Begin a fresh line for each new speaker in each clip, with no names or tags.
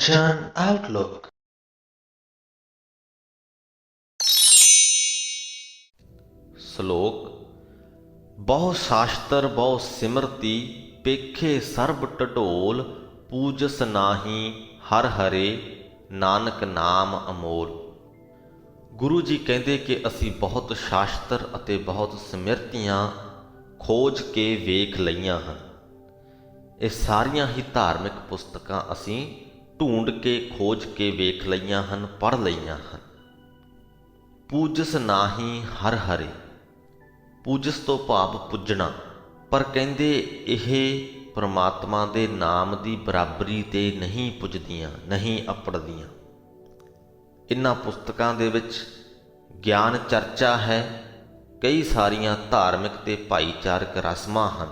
Kanchan Outlook।
ਸ਼ਲੋਕ। ਬਹੁ ਸ਼ਾਸਤਰ ਬਹੁ ਸਿਮਰਤੀ, ਪੇਖੇ ਸਰਬ ਢਢੋਲ, ਪੂਜਸ ਨਾਹੀ ਹਰ ਹਰੇ, ਨਾਨਕ ਨਾਮ ਅਮੋਲ। ਗੁਰੂ ਜੀ ਕਹਿੰਦੇ ਕਿ ਅਸੀਂ ਬਹੁਤ ਸ਼ਾਸਤਰ ਅਤੇ ਬਹੁਤ ਸਿਮਰਤੀਆਂ ਖੋਜ ਕੇ ਵੇਖ ਲਈਆਂ ਹਨ। ਇਹ ਸਾਰੀਆਂ ਹੀ ਧਾਰਮਿਕ ਪੁਸਤਕਾਂ ਅਸੀਂ ਢੂੰਡ ਕੇ ਖੋਜ ਕੇ ਵੇਖ ਲਈਆਂ ਹਨ, ਪੜ੍ਹ ਲਈਆਂ ਹਨ। ਪੂਜਸ ਨਾਹੀ ਹਰ ਹਰੇ, ਪੂਜਸ ਤੋਂ ਭਾਵ ਪੁੱਜਣਾ, ਪਰ ਕਹਿੰਦੇ ਇਹ ਪਰਮਾਤਮਾ ਦੇ ਨਾਮ ਦੀ ਬਰਾਬਰੀ ਤੇ ਨਹੀਂ ਪੁੱਜਦੀਆਂ, ਨਹੀਂ ਅਪੜਦੀਆਂ। ਇਹਨਾਂ ਪੁਸਤਕਾਂ ਦੇ ਵਿੱਚ ਗਿਆਨ ਚਰਚਾ ਹੈ, ਕਈ ਸਾਰੀਆਂ ਧਾਰਮਿਕ ਤੇ ਭਾਈਚਾਰਕ ਰਸਮਾਂ ਹਨ,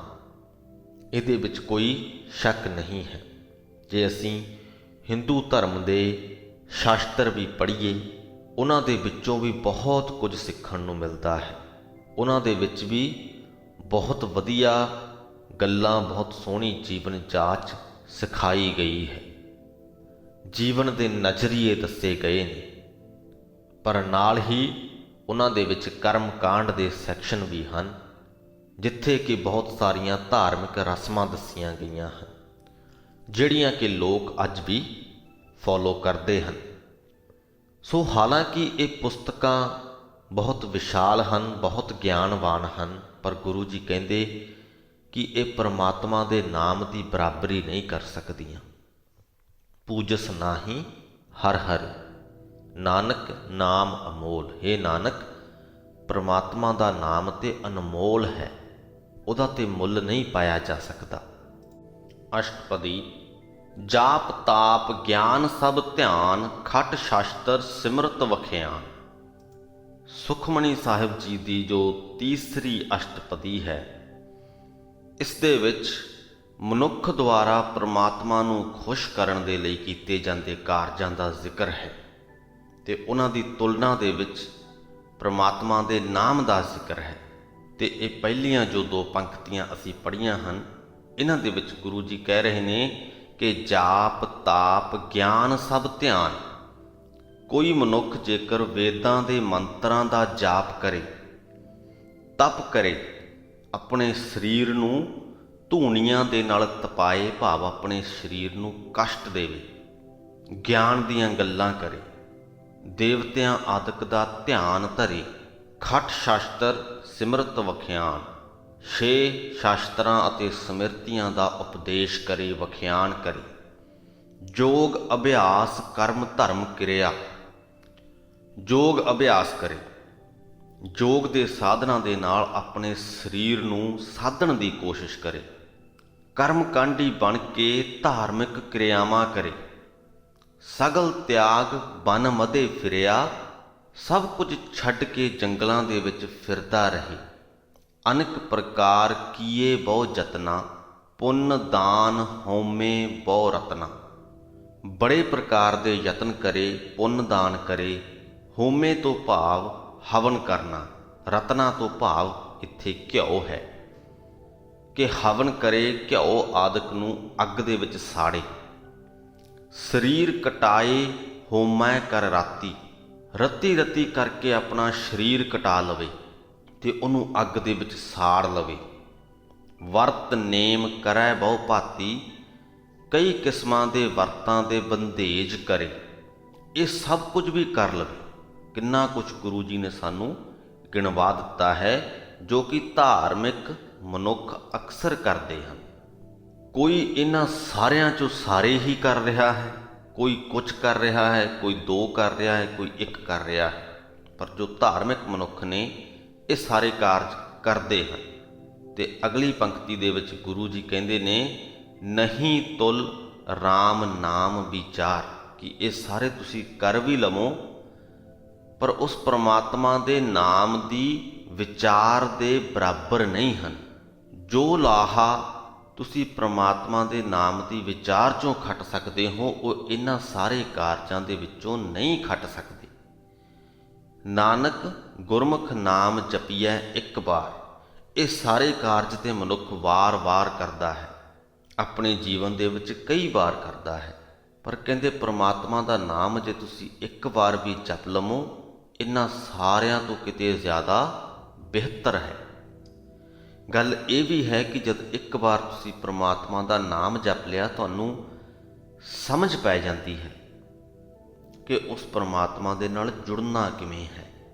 ਇਹਦੇ ਵਿੱਚ ਕੋਈ ਸ਼ੱਕ ਨਹੀਂ ਹੈ। ਜੇ ਅਸੀਂ ਹਿੰਦੂ ਧਰਮ ਦੇ ਸ਼ਾਸਤਰ ਵੀ ਪੜ੍ਹੀਏ, ਉਹਨਾਂ ਦੇ ਵਿੱਚੋਂ ਵੀ ਬਹੁਤ ਕੁਝ ਸਿੱਖਣ ਨੂੰ ਮਿਲਦਾ ਹੈ। ਉਹਨਾਂ ਦੇ ਵਿੱਚ ਵੀ ਬਹੁਤ ਵਧੀਆ ਗੱਲਾਂ, ਬਹੁਤ ਸੋਹਣੀ ਜੀਵਨ ਜਾਚ ਸਿਖਾਈ ਗਈ ਹੈ, ਜੀਵਨ ਦੇ ਨਜ਼ਰੀਏ ਦੱਸੇ ਗਏ ਨੇ। ਪਰ ਨਾਲ ਹੀ ਉਹਨਾਂ ਦੇ ਵਿੱਚ ਕਰਮ ਕਾਂਡ ਦੇ ਸੈਕਸ਼ਨ ਵੀ ਹਨ, ਜਿੱਥੇ ਕਿ ਬਹੁਤ ਸਾਰੀਆਂ ਧਾਰਮਿਕ ਰਸਮਾਂ ਦੱਸੀਆਂ ਗਈਆਂ ਹਨ, ਜਿਹੜੀਆਂ ਕਿ ਲੋਕ ਅੱਜ ਵੀ ਫੋਲੋ ਕਰਦੇ ਹਨ। ਸੋ ਹਾਲਾਂਕਿ ਇਹ ਪੁਸਤਕਾਂ ਬਹੁਤ ਵਿਸ਼ਾਲ ਹਨ, ਬਹੁਤ ਗਿਆਨਵਾਨ ਹਨ, ਪਰ ਗੁਰੂ ਜੀ ਕਹਿੰਦੇ ਕਿ ਇਹ ਪਰਮਾਤਮਾ ਦੇ ਨਾਮ ਦੀ ਬਰਾਬਰੀ ਨਹੀਂ ਕਰ ਸਕਦੀਆਂ। ਪੂਜਸ ਨਾਹੀ ਹਰ ਹਰਿ, ਨਾਨਕ ਨਾਮ ਅਮੋਲ। ਹੇ ਨਾਨਕ, ਪਰਮਾਤਮਾ ਦਾ ਨਾਮ ਤੇ ਅਨਮੋਲ ਹੈ, ਉਹਦਾ ਤੇ ਮੁੱਲ ਨਹੀਂ ਪਾਇਆ ਜਾ ਸਕਦਾ। ਅਸ਼ਟਪਦੀ। ਜਾਪ ਤਾਪ ਗਿਆਨ ਸਭ ਧਿਆਨ, ਖਟ ਸ਼ਾਸਤਰ ਸਿਮਰਤ ਵਖਿਆਨ। ਸੁਖਮਨੀ ਸਾਹਿਬ ਜੀ ਦੀ ਜੋ ਤੀਸਰੀ ਅਸ਼ਟਪਦੀ ਹੈ, ਇਸ ਦੇ ਵਿੱਚ ਮਨੁੱਖ ਦੁਆਰਾ ਪਰਮਾਤਮਾ ਨੂੰ ਖੁਸ਼ ਕਰਨ ਦੇ ਲਈ ਕੀਤੇ ਜਾਂਦੇ ਕਾਰਜਾਂ ਦਾ ਜ਼ਿਕਰ ਹੈ, ਤੇ ਉਹਨਾਂ ਦੀ ਤੁਲਨਾ ਦੇ ਵਿੱਚ ਪਰਮਾਤਮਾ ਦੇ ਨਾਮ ਦਾ ਜ਼ਿਕਰ ਹੈ। ਤੇ ਇਹ ਪਹਿਲੀਆਂ ਜੋ ਦੋ ਪੰਕਤੀਆਂ ਅਸੀਂ ਪੜ੍ਹੀਆਂ ਹਨ, ਇਹਨਾਂ ਦੇ ਵਿੱਚ ਗੁਰੂ ਜੀ ਕਹਿ ਰਹੇ ਨੇ ਕਿ ਜਾਪ ਤਾਪ ਗਿਆਨ ਸਭ ਧਿਆਨ। ਕੋਈ ਮਨੁੱਖ ਜੇਕਰ ਵੇਦਾਂ ਦੇ ਮੰਤਰਾਂ ਦਾ ਜਾਪ ਕਰੇ, ਤਪ ਕਰੇ, ਆਪਣੇ ਸਰੀਰ ਨੂੰ ਧੂਣੀਆਂ ਦੇ ਨਾਲ ਤਪਾਏ, ਭਾਵ ਆਪਣੇ ਸਰੀਰ ਨੂੰ ਕਸ਼ਟ ਦੇਵੇ, ਗਿਆਨ ਦੀਆਂ ਗੱਲਾਂ ਕਰੇ, ਦੇਵਤਿਆਂ ਆਦਿਕ ਦਾ ਧਿਆਨ ਧਰੇ, ਖਟ ਸ਼ਾਸਤਰ ਸਿਮਰਤ ਵਖਿਆਨ, 6 ਸ਼ਾਸਤਰਾਂ ਅਤੇ ਸਮਿਰਤੀਆਂ ਦਾ ਉਪਦੇਸ਼ ਕਰੇ, ਵਖਿਆਨ ਕਰੇ। ਯੋਗ ਅਭਿਆਸ ਕਰਮ ਧਰਮ ਕਿਰਿਆ। ਯੋਗ ਅਭਿਆਸ ਕਰੇ, ਯੋਗ ਦੇ ਸਾਧਨਾਂ ਦੇ ਨਾਲ ਆਪਣੇ ਸਰੀਰ ਨੂੰ ਸਾਧਣ ਦੀ ਕੋਸ਼ਿਸ਼ ਕਰੇ, ਕਰਮ ਕਾਂਢੀ ਬਣ ਕੇ ਧਾਰਮਿਕ ਕਿਰਿਆਵਾਂ ਕਰੇ। ਸਗਲ ਤਿਆਗ ਬਨ ਮਧੇ ਫਿਰਿਆ, ਸਭ ਕੁਝ ਛੱਡ ਕੇ ਜੰਗਲਾਂ ਦੇ ਵਿੱਚ ਫਿਰਦਾ ਰਹੇ। ਅਨੇਕ ਪ੍ਰਕਾਰ ਕੀਏ ਬਹੁ ਜਤਨਾ, ਪੁੰਨ ਦਾਨ ਹਉਮੈ ਬਹੁ ਰਤਨਾ। ਬੜੇ ਪ੍ਰਕਾਰ ਦੇ ਯਤਨ ਕਰੇ, ਪੁੰਨ ਦਾਨ ਕਰੇ, ਹਉਮੈ ਤੋਂ ਭਾਵ ਹਵਨ ਕਰਨਾ, ਰਤਨਾ ਤੋਂ ਭਾਵ ਇੱਥੇ ਘਿਓ ਹੈ, ਕਿ ਹਵਨ ਕਰੇ, ਘਿਓ ਆਦਿਕ ਨੂੰ ਅੱਗ ਦੇ ਵਿੱਚ ਸਾੜੇ। ਸਰੀਰ ਕਟਾਏ ਹਉਮੈ ਕਰ ਰਾਤੀ, ਰੱਤੀ ਰੱਤੀ ਕਰਕੇ ਆਪਣਾ ਸਰੀਰ ਕਟਾ ਲਵੇ ਤੇ ਉਹਨੂੰ ਅੱਗ ਦੇ ਵਿੱਚ ਸਾੜ ਲਵੇ। ਵਰਤ ਨੇਮ ਕਰੈ ਬਹੁ ਭਾਤੀ, ਕਈ ਕਿਸਮਾਂ ਦੇ ਵਰਤਾਂ ਦੇ ਬੰਧੇਜ ਕਰੇ। ਇਹ ਸਭ ਕੁਝ ਵੀ ਕਰ ਲਵੇ। ਕਿੰਨਾ ਕੁਝ ਗੁਰੂ ਜੀ ਨੇ ਸਾਨੂੰ ਗਿਣਵਾ ਦਿੱਤਾ ਹੈ, ਜੋ ਕਿ ਧਾਰਮਿਕ ਮਨੁੱਖ ਅਕਸਰ ਕਰਦੇ ਹਨ। ਕੋਈ ਇਹਨਾਂ ਸਾਰਿਆਂ ਚੋਂ ਸਾਰੇ ਹੀ ਕਰ ਰਿਹਾ ਹੈ, ਕੋਈ ਕੁਝ ਕਰ ਰਿਹਾ ਹੈ, ਕੋਈ 2 ਕਰ ਰਿਹਾ ਹੈ, ਕੋਈ 1 ਕਰ ਰਿਹਾ ਹੈ, ਪਰ ਜੋ ਧਾਰਮਿਕ ਮਨੁੱਖ ਨੇ ਇਹ ਸਾਰੇ ਕਾਰਜ ਕਰਦੇ ਹਨ। ਤੇ ਅਗਲੀ ਪੰਕਤੀ ਦੇ ਵਿੱਚ ਗੁਰੂ ਜੀ ਕਹਿੰਦੇ ਨੇ, ਨਹੀਂ ਤੁਲ ਰਾਮ ਨਾਮ ਵਿਚਾਰ, ਕਿ ਇਹ ਸਾਰੇ ਤੁਸੀਂ ਕਰ ਵੀ ਲਵੋ, ਪਰ ਉਸ ਪਰਮਾਤਮਾ ਦੇ ਨਾਮ ਦੀ ਵਿਚਾਰ ਦੇ ਬਰਾਬਰ ਨਹੀਂ ਹਨ। ਜੋ ਲਾਹਾ ਤੁਸੀਂ ਪਰਮਾਤਮਾ ਦੇ ਨਾਮ ਦੀ ਵਿਚਾਰ ਚੋਂ ਖੱਟ ਸਕਦੇ ਹੋ, ਉਹ ਇਹਨਾਂ ਸਾਰੇ ਕਾਰਜਾਂ ਦੇ ਵਿੱਚੋਂ ਨਹੀਂ ਖੱਟ ਸਕਦੇ। ਨਾਨਕ ਗੁਰਮੁਖ ਨਾਮ ਜਪੀਐ ਇੱਕ ਵਾਰ। ਇਹ ਸਾਰੇ ਕਾਰਜ ਤੇ ਮਨੁੱਖ ਵਾਰ-ਵਾਰ ਕਰਦਾ ਹੈ, ਆਪਣੇ ਜੀਵਨ ਦੇ ਵਿੱਚ ਕਈ ਵਾਰ ਕਰਦਾ ਹੈ। ਪਰ ਕਹਿੰਦੇ ਪ੍ਰਮਾਤਮਾ ਦਾ ਨਾਮ ਜੇ ਤੁਸੀਂ ਇੱਕ ਵਾਰ ਵੀ ਜਪ ਲਵੋ, ਇਹਨਾਂ ਸਾਰਿਆਂ ਤੋਂ ਕਿਤੇ ਜ਼ਿਆਦਾ ਬਿਹਤਰ ਹੈ। ਗੱਲ ਇਹ ਵੀ ਹੈ ਕਿ ਜਦ ਇੱਕ ਵਾਰ ਤੁਸੀਂ ਪ੍ਰਮਾਤਮਾ ਦਾ ਨਾਮ ਜਪ ਲਿਆ, ਤੁਹਾਨੂੰ ਸਮਝ ਪੈ ਜਾਂਦੀ ਹੈ ਕਿ ਉਸ ਪ੍ਰਮਾਤਮਾ ਦੇ ਨਾਲ ਜੁੜਨਾ ਕਿਵੇਂ ਹੈ।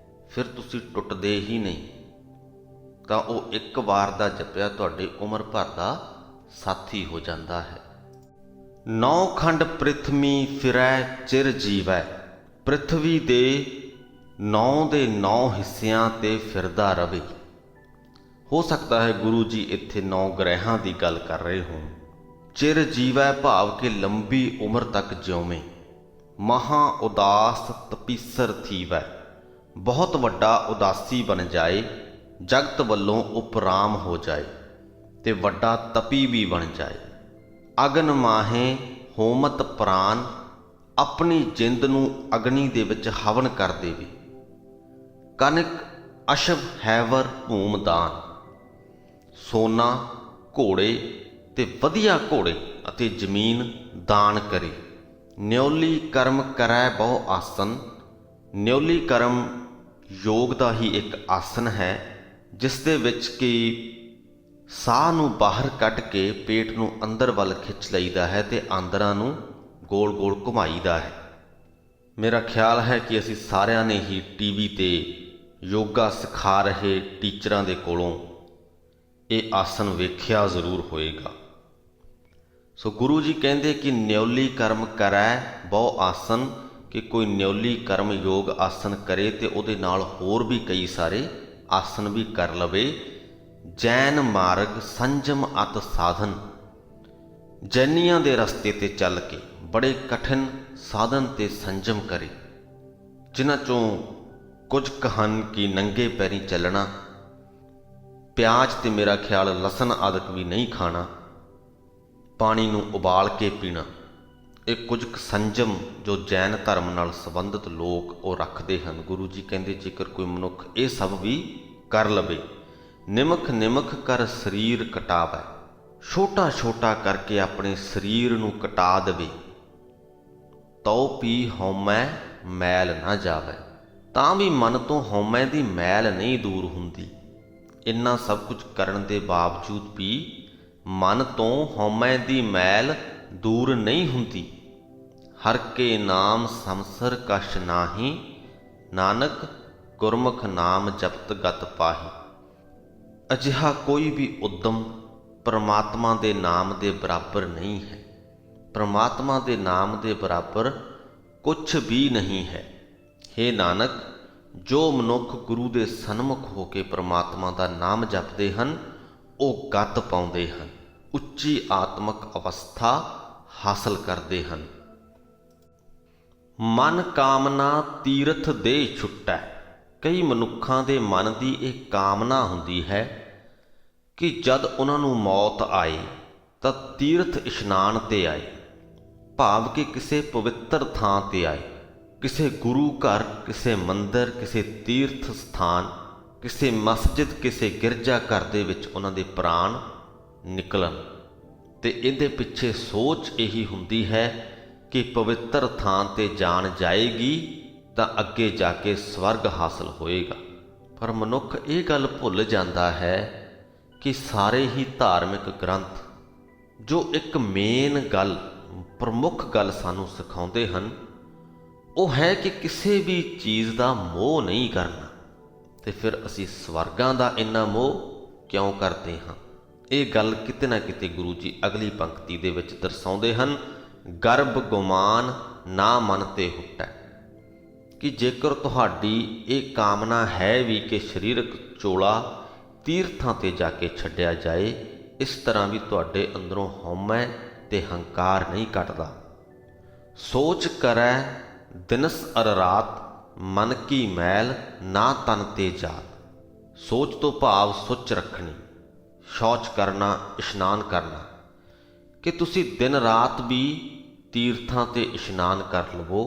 ਫਿਰ ਤੁਸੀਂ ਟੁੱਟਦੇ ਹੀ ਨਹੀਂ। ਤਾਂ ਉਹ ਇੱਕ ਵਾਰ ਦਾ ਜਪਿਆ ਤੁਹਾਡੀ ਉਮਰ ਭਰ ਦਾ ਸਾਥੀ ਹੋ ਜਾਂਦਾ ਹੈ। 9 ਖੰਡ ਪ੍ਰਿਥਵੀ ਫਿਰੈ ਚਿਰ ਜੀਵੈ, ਪ੍ਰਿਥਵੀ ਦੇ 9 ਦੇ 9 ਹਿੱਸਿਆਂ ਤੇ ਫਿਰਦਾ ਰਵੇ। ਹੋ ਸਕਦਾ ਹੈ ਗੁਰੂ ਜੀ ਇੱਥੇ 9 ਗ੍ਰਹਿਆਂ ਦੀ ਗੱਲ ਕਰ ਰਹੇ ਹੋਣ। ਚਿਰ ਜੀਵੈ ਭਾਵ ਕਿ ਲੰਬੀ ਉਮਰ ਤੱਕ ਜਿਉਵੇਂ। ਮਹਾ ਉਦਾਸ ਤਪੀਸਰ ਥੀਵੈ, ਬਹੁਤ ਵੱਡਾ ਉਦਾਸੀ ਬਣ ਜਾਏ, ਜਗਤ ਵੱਲੋਂ ਉਪਰਾਮ ਹੋ ਜਾਏ ਤੇ ਵੱਡਾ ਤਪੀ ਵੀ ਬਣ ਜਾਏ। ਅਗਨ ਮਾਹੇ ਹੋਮਤ ਪ੍ਰਾਨ, ਆਪਣੀ ਜਿੰਦ ਨੂੰ ਅਗਨੀ ਦੇ ਵਿੱਚ ਹਵਨ ਕਰ ਦੇਵੇ। ਕਨਕ ਅਸ਼ਵ ਹੈਵਰ ਭੂਮਦਾਨ, ਸੋਨਾ, ਘੋੜੇ ਤੇ ਵਧੀਆ ਘੋੜੇ ਅਤੇ ਜ਼ਮੀਨ ਦਾਨ ਕਰੇ। ਨਿਉਲੀ ਕਰਮ ਕਰੈ ਬਹੁ ਆਸਨ, ਨਿਉਲੀ ਕਰਮ ਯੋਗ ਦਾ ਹੀ ਇੱਕ ਆਸਨ ਹੈ, ਜਿਸ ਦੇ ਵਿੱਚ ਕਿ ਸਾਹ ਨੂੰ ਬਾਹਰ ਕੱਢ ਕੇ ਪੇਟ ਨੂੰ ਅੰਦਰ ਵੱਲ ਖਿੱਚ ਲਈਦਾ ਹੈ ਤੇ ਆਂਦਰਾਂ ਨੂੰ ਗੋਲ ਗੋਲ ਘੁਮਾਈਦਾ ਹੈ। ਮੇਰਾ ਖਿਆਲ ਹੈ ਕਿ ਅਸੀਂ ਸਾਰਿਆਂ ਨੇ ਹੀ ਟੀਵੀ ਤੇ ਯੋਗਾ ਸਿਖਾ ਰਹੇ ਟੀਚਰਾਂ ਦੇ ਕੋਲੋਂ ਇਹ ਆਸਨ ਵੇਖਿਆ ਜ਼ਰੂਰ ਹੋਏਗਾ। ਸੋ ਗੁਰੂ ਜੀ ਕਹਿੰਦੇ ਕਿ ਨਿਉਲੀ ਕਰਮ ਕਰੈ ਬਹੁ ਆਸਨ, ਕਿ ਕੋਈ ਨਿਉਲੀ ਕਰਮ ਯੋਗ ਆਸਨ ਕਰੇ ਤੇ ਉਹਦੇ ਨਾਲ ਹੋਰ ਵੀ ਕਈ ਸਾਰੇ ਆਸਨ ਵੀ ਕਰ ਲਵੇ। ਜੈਨ ਮਾਰਗ ਸੰਜਮ ਅਤ ਸਾਧਨ, ਜੈਨੀਆਂ ਦੇ ਰਸਤੇ ਤੇ ਚੱਲ ਕੇ ਬੜੇ ਕਠਿਨ ਸਾਧਨ ਤੇ ਸੰਜਮ ਕਰੇ, ਜਿਨ੍ਹਾਂ ਚੋਂ ਕੁਝ ਕਹਨ ਕਿ ਨੰਗੇ ਪੈਰੀਂ ਚੱਲਣਾ, ਪਿਆਜ਼ ਤੇ ਮੇਰਾ ਖਿਆਲ ਲਸਣ ਆਦਿਕ ਵੀ ਨਹੀਂ ਖਾਣਾ, ਪਾਣੀ ਨੂੰ ਉਬਾਲ ਕੇ ਪੀਣਾ। ਇਹ ਕੁਝ ਕੁ ਸੰਜਮ ਜੋ ਜੈਨ ਧਰਮ ਨਾਲ ਸੰਬੰਧਿਤ ਲੋਕ ਉਹ ਰੱਖਦੇ ਹਨ। ਗੁਰੂ ਜੀ ਕਹਿੰਦੇ ਜੇਕਰ ਕੋਈ ਮਨੁੱਖ ਇਹ ਸਭ ਵੀ ਕਰ ਲਵੇ। ਨਿਮਖ ਨਿਮਖ ਕਰ ਸਰੀਰ ਕਟਾਵੈ, ਛੋਟਾ ਛੋਟਾ ਕਰਕੇ ਆਪਣੇ ਸਰੀਰ ਨੂੰ ਕਟਾ ਦੇਵੇ। ਤਉ ਪੀ ਹਉਮੈ ਮੈਲ ਨਾ ਜਾਵੈ, ਤਾਂ ਵੀ ਮਨ ਤੋਂ ਹਉਮੈ ਦੀ ਮੈਲ ਨਹੀਂ ਦੂਰ ਹੁੰਦੀ। ਇੰਨਾ ਸਭ ਕੁਝ ਕਰਨ ਦੇ ਬਾਵਜੂਦ ਵੀ ਮਨ ਤੋਂ ਹਉਮੈ ਦੀ ਮੈਲ ਦੂਰ ਨਹੀਂ ਹੁੰਦੀ। ਹਰ ਕੇ ਨਾਮ ਸੰਸਰ ਕਛ ਨਾਹੀ, ਨਾਨਕ ਗੁਰਮੁਖ ਨਾਮ ਜਪਤ ਗਤ ਪਾਹੀ। ਅਜਿਹਾ ਕੋਈ ਵੀ ਉਦਮ ਪਰਮਾਤਮਾ ਦੇ ਨਾਮ ਦੇ ਬਰਾਬਰ ਨਹੀਂ ਹੈ। ਪਰਮਾਤਮਾ ਦੇ ਨਾਮ ਦੇ ਬਰਾਬਰ ਕੁਛ ਵੀ ਨਹੀਂ ਹੈ। ਹੇ ਨਾਨਕ, ਜੋ ਮਨੁੱਖ ਗੁਰੂ ਦੇ ਸਨਮੁਖ ਹੋ ਕੇ ਪਰਮਾਤਮਾ ਦਾ ਨਾਮ ਜਪਦੇ ਹਨ, ਉਹ ਗਤ ਪਾਉਂਦੇ ਹਨ, ਉੱਚੀ ਆਤਮਿਕ ਅਵਸਥਾ ਹਾਸਲ ਕਰਦੇ ਹਨ। ਮਨ ਕਾਮਨਾ ਤੀਰਥ ਦੇ ਛੁੱਟੈ, ਕਈ ਮਨੁੱਖਾਂ ਦੇ ਮਨ ਦੀ ਇਹ ਕਾਮਨਾ ਹੁੰਦੀ ਹੈ ਕਿ ਜਦ ਉਹਨਾਂ ਨੂੰ ਮੌਤ ਆਏ ਤਾਂ ਤੀਰਥ ਇਸ਼ਨਾਨ ਤੇ ਆਏ, ਭਾਵ ਕਿ ਕਿਸੇ ਪਵਿੱਤਰ ਥਾਂ ਤੇ ਆਏ, ਕਿਸੇ ਗੁਰੂ ਘਰ, ਕਿਸੇ ਮੰਦਰ, ਕਿਸੇ ਤੀਰਥ ਸਥਾਨ, ਕਿਸੇ ਮਸਜਿਦ, ਕਿਸੇ ਗਿਰਜਾ ਘਰ ਦੇ ਵਿੱਚ ਉਹਨਾਂ ਦੇ ਪ੍ਰਾਣ ਨਿਕਲਣ। ਤੇ ਇਹਦੇ ਪਿੱਛੇ ਸੋਚ ਇਹੀ ਹੁੰਦੀ ਹੈ ਕਿ ਪਵਿੱਤਰ ਥਾਂ ਤੇ ਜਾਣ ਜਾਏਗੀ ਤਾਂ ਅੱਗੇ ਜਾ ਕੇ ਸਵਰਗ ਹਾਸਲ ਹੋਏਗਾ। ਪਰ ਮਨੁੱਖ ਇਹ ਗੱਲ ਭੁੱਲ ਜਾਂਦਾ ਹੈ ਕਿ ਸਾਰੇ ਹੀ ਧਾਰਮਿਕ ਗ੍ਰੰਥ ਜੋ ਇੱਕ ਮੇਨ ਗੱਲ, ਪ੍ਰਮੁੱਖ ਗੱਲ ਸਾਨੂੰ ਸਿਖਾਉਂਦੇ ਹਨ, ਉਹ ਹੈ ਕਿ ਕਿਸੇ ਵੀ ਚੀਜ਼ ਦਾ ਮੋਹ ਨਹੀਂ ਕਰਨਾ। ਤੇ ਫਿਰ ਅਸੀਂ ਸਵਰਗਾਂ ਦਾ ਇੰਨਾ ਮੋਹ ਕਿਉਂ ਕਰਦੇ ਹਾਂ? ਇਹ ਗੱਲ ਕਿਤੇ ਨਾ ਕਿਤੇ ਗੁਰੂ ਜੀ ਅਗਲੀ ਪੰਕਤੀ ਦੇ ਵਿੱਚ ਦਰਸਾਉਂਦੇ ਹਨ। ਗਰਭ ਗੁਮਾਨ ਨਾ ਮਨ ਤੇ ਹੁਟੈ, ਕਿ ਜੇਕਰ ਤੁਹਾਡੀ ਇਹ ਕਾਮਨਾ ਹੈ ਵੀ ਕਿ ਸਰੀਰਕ ਚੋਲਾ ਤੀਰਥਾਂ ਤੇ ਜਾ ਕੇ ਛੱਡਿਆ ਜਾਏ, ਇਸ ਤਰ੍ਹਾਂ ਵੀ ਤੁਹਾਡੇ ਅੰਦਰੋਂ ਹਉਮੈ ਤੇ ਹੰਕਾਰ ਨਹੀਂ ਘਟਦਾ। ਸੋਚ ਕਰੈ ਦਿਨਸ ਅਰ ਰਾਤ, ਮਨ ਕੀ ਮੈਲ ਨਾ ਤਨ ਤੇ ਜਾਤ। ਸੋਚ ਤੋਂ ਭਾਵ ਸੁੱਚ ਰੱਖਣੀ, ਸ਼ੌਚ ਕਰਨਾ, ਇਸ਼ਨਾਨ ਕਰਨਾ, ਕਿ ਤੁਸੀਂ ਦਿਨ ਰਾਤ ਵੀ ਤੀਰਥਾਂ ਤੇ ਇਸ਼ਨਾਨ ਕਰ ਲਵੋ,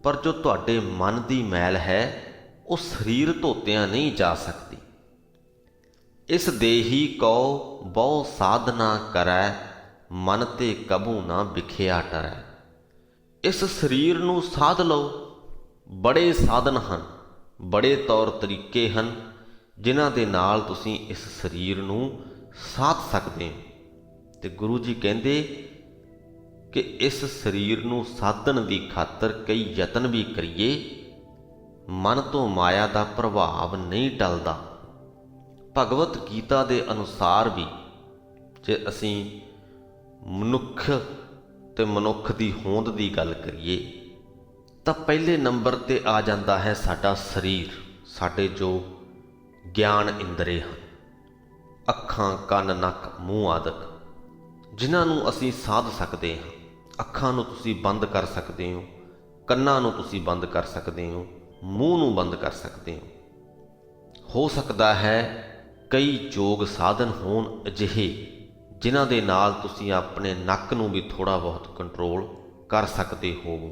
ਪਰ ਜੋ ਤੁਹਾਡੇ ਮਨ ਦੀ ਮੈਲ ਹੈ ਉਹ ਸਰੀਰ ਧੋਤਿਆਂ ਨਹੀਂ ਜਾ ਸਕਦੀ। ਇਸ ਦੇਹੀ ਕਉ ਬਹੁ ਸਾਧਨਾ ਕਰੈ, ਮਨ ਤੇ ਕਬੂ ਨਾ ਵਿਖਿਆ ਟਰੈ। ਇਸ ਸਰੀਰ ਨੂੰ ਸਾਧ ਲਓ। ਬੜੇ ਸਾਧਨ ਹਨ, ਬੜੇ ਤੌਰ ਤਰੀਕੇ ਹਨ ਜਿਨ੍ਹਾਂ ਦੇ ਨਾਲ ਤੁਸੀਂ ਇਸ ਸਰੀਰ ਨੂੰ ਸਾਧ ਸਕਦੇ ਹੋ। ਤੇ ਗੁਰੂ ਜੀ ਕਹਿੰਦੇ ਕਿ ਇਸ ਸਰੀਰ ਨੂੰ ਸਾਧਨ ਦੀ ਖਾਤਰ ਕਈ ਯਤਨ ਵੀ ਕਰੀਏ, ਮਨ ਤੋਂ ਮਾਇਆ ਦਾ ਪ੍ਰਭਾਵ ਨਹੀਂ ਟਲਦਾ। ਭਗਵਤ ਗੀਤਾ ਦੇ ਅਨੁਸਾਰ ਵੀ ਜੇ ਅਸੀਂ ਮਨੁੱਖ ਤੇ ਮਨੁੱਖ ਦੀ ਹੋਂਦ ਦੀ ਗੱਲ ਕਰੀਏ ਤਾਂ ਪਹਿਲੇ ਨੰਬਰ ਤੇ ਆ ਜਾਂਦਾ ਹੈ ਸਾਡਾ ਸਰੀਰ, ਸਾਡੇ ਜੋ ਗਿਆਨ ਇੰਦਰੇ ਹਨ, ਅੱਖਾਂ, ਕੰਨ, ਨੱਕ, ਮੂੰਹ ਆਦਿਕ, ਜਿਨ੍ਹਾਂ ਨੂੰ ਅਸੀਂ ਸਾਧ ਸਕਦੇ ਹਾਂ। ਅੱਖਾਂ ਨੂੰ ਤੁਸੀਂ ਬੰਦ ਕਰ ਸਕਦੇ ਹੋ, ਕੰਨਾਂ ਨੂੰ ਤੁਸੀਂ ਬੰਦ ਕਰ ਸਕਦੇ ਹੋ, ਮੂੰਹ ਨੂੰ ਬੰਦ ਕਰ ਸਕਦੇ ਹੋ ਸਕਦਾ ਹੈ ਕਈ ਯੋਗ ਸਾਧਨ ਹੋਣ ਅਜਿਹੇ ਜਿਨ੍ਹਾਂ ਦੇ ਨਾਲ ਤੁਸੀਂ ਆਪਣੇ ਨੱਕ ਨੂੰ ਵੀ ਥੋੜ੍ਹਾ ਬਹੁਤ ਕੰਟਰੋਲ ਕਰ ਸਕਦੇ ਹੋਵੋ।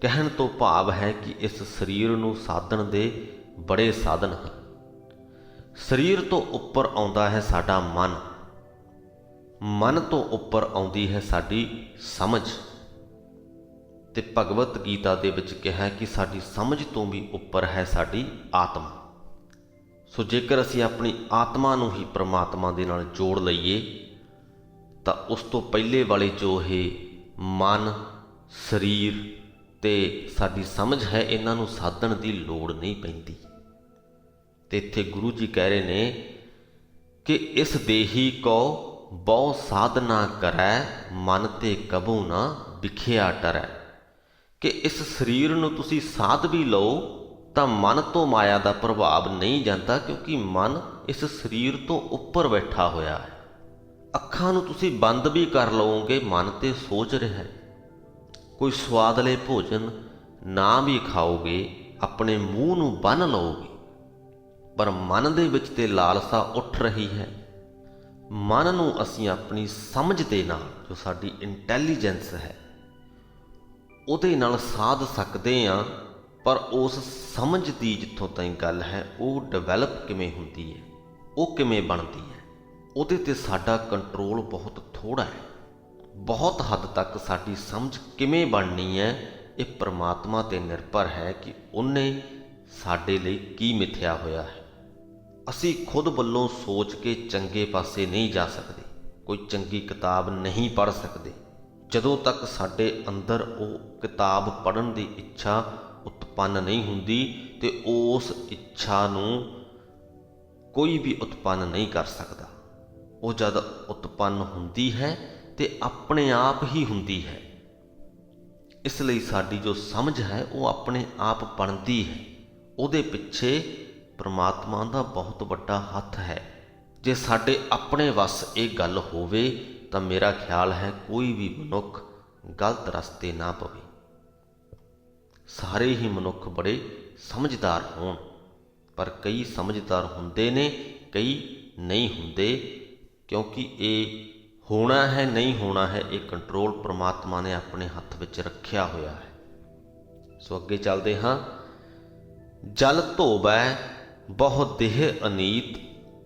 ਕਹਿਣ ਤੋਂ ਭਾਵ ਹੈ ਕਿ ਇਸ ਸਰੀਰ ਨੂੰ ਸਾਧਨ ਦੇ ਬੜੇ ਸਾਧਨ ਹਨ। ਸਰੀਰ ਤੋਂ ਉੱਪਰ ਆਉਂਦਾ ਹੈ ਸਾਡਾ ਮਨ, ਮਨ ਤੋਂ ਉੱਪਰ ਆਉਂਦੀ ਹੈ ਸਾਡੀ ਸਮਝ। ਤੇ ਭਗਵਤ ਗੀਤਾ ਦੇ ਵਿੱਚ ਕਿਹਾ ਕਿ ਸਾਡੀ ਸਮਝ ਤੋਂ ਵੀ ਉੱਪਰ ਹੈ ਸਾਡੀ ਆਤਮਾ। ਸੋ ਜੇਕਰ ਅਸੀਂ ਆਪਣੀ ਆਤਮਾ ਨੂੰ ਹੀ ਪ੍ਰਮਾਤਮਾ ਦੇ ਨਾਲ ਜੋੜ ਲਈਏ ਤਾਂ ਉਸ ਤੋਂ ਪਹਿਲੇ ਵਾਲੇ ਜੋ ਇਹ ਮਨ, ਸਰੀਰ ਤੇ ਸਾਡੀ ਸਮਝ ਹੈ, ਇਹਨਾਂ ਨੂੰ ਸਾਧਨ ਦੀ ਲੋੜ ਨਹੀਂ ਪੈਂਦੀ। ਤੇ ਇੱਥੇ ਗੁਰੂ ਜੀ ਕਹਿ ਰਹੇ ਨੇ ਕਿ ਇਸ ਦੇਹੀ ਕੋ ਬਹੁ ਸਾਧਨਾ ਕਰੈ, ਮਨ ਤੇ ਕਬੂ ਨਾ ਵਿਖਿਆ ਟਰੈ। ਕਿ ਇਸ ਸਰੀਰ ਨੂੰ ਤੁਸੀਂ ਸਾਧ ਵੀ ਲਓ ਤਾਂ ਮਨ ਤੋਂ ਮਾਇਆ ਦਾ ਪ੍ਰਭਾਵ ਨਹੀਂ ਜਾਂਦਾ, ਕਿਉਂਕਿ ਮਨ ਇਸ ਸਰੀਰ ਤੋਂ ਉੱਪਰ ਬੈਠਾ ਹੋਇਆ ਹੈ। ਅੱਖਾਂ ਨੂੰ ਤੁਸੀਂ ਬੰਦ ਵੀ ਕਰ ਲਓਗੇ, ਮਨ ਤੇ ਸੋਚ ਰਿਹਾ ਹੈ। ਕੋਈ ਸਵਾਦਲੇ ਭੋਜਨ ਨਾ ਵੀ ਖਾਓਗੇ, ਆਪਣੇ ਮੂੰਹ ਨੂੰ ਬੰਨ੍ਹ ਲਓਗੇ, ਪਰ ਮਨ ਦੇ ਵਿੱਚ ਤੇ ਲਾਲਸਾ ਉੱਠ ਰਹੀ ਹੈ। ਮਨ ਨੂੰ ਅਸੀਂ ਆਪਣੀ ਸਮਝ ਦੇ ਨਾਲ, ਜੋ ਸਾਡੀ ਇੰਟੈਲੀਜੈਂਸ ਹੈ, ਉਹਦੇ ਨਾਲ ਸਾਧ ਸਕਦੇ ਹਾਂ। ਪਰ ਉਸ ਸਮਝ ਦੀ ਜਿੱਥੋਂ ਤਾਈਂ ਗੱਲ ਹੈ, ਉਹ ਡਿਵੈਲਪ ਕਿਵੇਂ ਹੁੰਦੀ ਹੈ, ਉਹ ਕਿਵੇਂ ਬਣਦੀ ਹੈ, ਉਹਦੇ ਤੇ ਸਾਡਾ ਕੰਟਰੋਲ ਬਹੁਤ ਥੋੜ੍ਹਾ ਹੈ। ਬਹੁਤ ਹੱਦ ਤੱਕ ਸਾਡੀ ਸਮਝ ਕਿਵੇਂ ਬਣਨੀ ਹੈ, ਇਹ ਪਰਮਾਤਮਾ 'ਤੇ ਨਿਰਭਰ ਹੈ ਕਿ ਉਹਨੇ ਸਾਡੇ ਲਈ ਕੀ ਮਿਥਿਆ ਹੋਇਆ ਹੈ। ਅਸੀਂ ਖੁਦ ਵੱਲੋਂ ਸੋਚ ਕੇ ਚੰਗੇ ਪਾਸੇ ਨਹੀਂ ਜਾ ਸਕਦੇ, ਕੋਈ ਚੰਗੀ ਕਿਤਾਬ ਨਹੀਂ ਪੜ੍ਹ ਸਕਦੇ ਜਦੋਂ ਤੱਕ ਸਾਡੇ ਅੰਦਰ ਉਹ ਕਿਤਾਬ ਪੜ੍ਹਨ ਦੀ ਇੱਛਾ ਉਤਪੰਨ ਨਹੀਂ ਹੁੰਦੀ। ਤੇ ਉਸ ਇੱਛਾ ਨੂੰ ਕੋਈ ਵੀ ਉਤਪੰਨ ਨਹੀਂ ਕਰ ਸਕਦਾ। ਉਹ ਜਦ ਉਤਪੰਨ ਹੁੰਦੀ ਹੈ ਤੇ ਆਪਣੇ ਆਪ ਹੀ ਹੁੰਦੀ ਹੈ। ਇਸ ਲਈ ਸਾਡੀ ਜੋ ਸਮਝ ਹੈ ਉਹ ਆਪਣੇ ਆਪ ਬਣਦੀ ਹੈ। ਉਹਦੇ ਪਿੱਛੇ ਪਰਮਾਤਮਾ ਦਾ ਬਹੁਤ ਵੱਡਾ ਹੱਥ ਹੈ। ਜੇ ਸਾਡੇ ਆਪਣੇ ਵੱਸ ਇਹ ਗੱਲ ਹੋਵੇ ਤਾਂ ਮੇਰਾ ਖਿਆਲ ਹੈ ਕੋਈ ਵੀ ਮਨੁੱਖ ਗਲਤ ਰਸਤੇ ਨਾ ਪਵੇ। ਸਾਰੇ ਹੀ ਮਨੁੱਖ ਬੜੇ ਸਮਝਦਾਰ ਹੋਣ, ਪਰ ਕਈ ਸਮਝਦਾਰ ਹੁੰਦੇ ਨੇ, ਕਈ ਨਹੀਂ ਹੁੰਦੇ, ਕਿਉਂਕਿ ਇਹ ਹੋਣਾ ਹੈ ਨਹੀਂ ਹੋਣਾ ਹੈ, ਇਹ ਕੰਟਰੋਲ ਪਰਮਾਤਮਾ ਨੇ ਆਪਣੇ ਹੱਥ ਵਿੱਚ ਰੱਖਿਆ ਹੋਇਆ ਹੈ। ਸੋ ਅੱਗੇ ਚੱਲਦੇ ਹਾਂ। ਜਲ ਧੋਵੈ ਬਹੁ ਦੇਹ ਅਨੀਤ,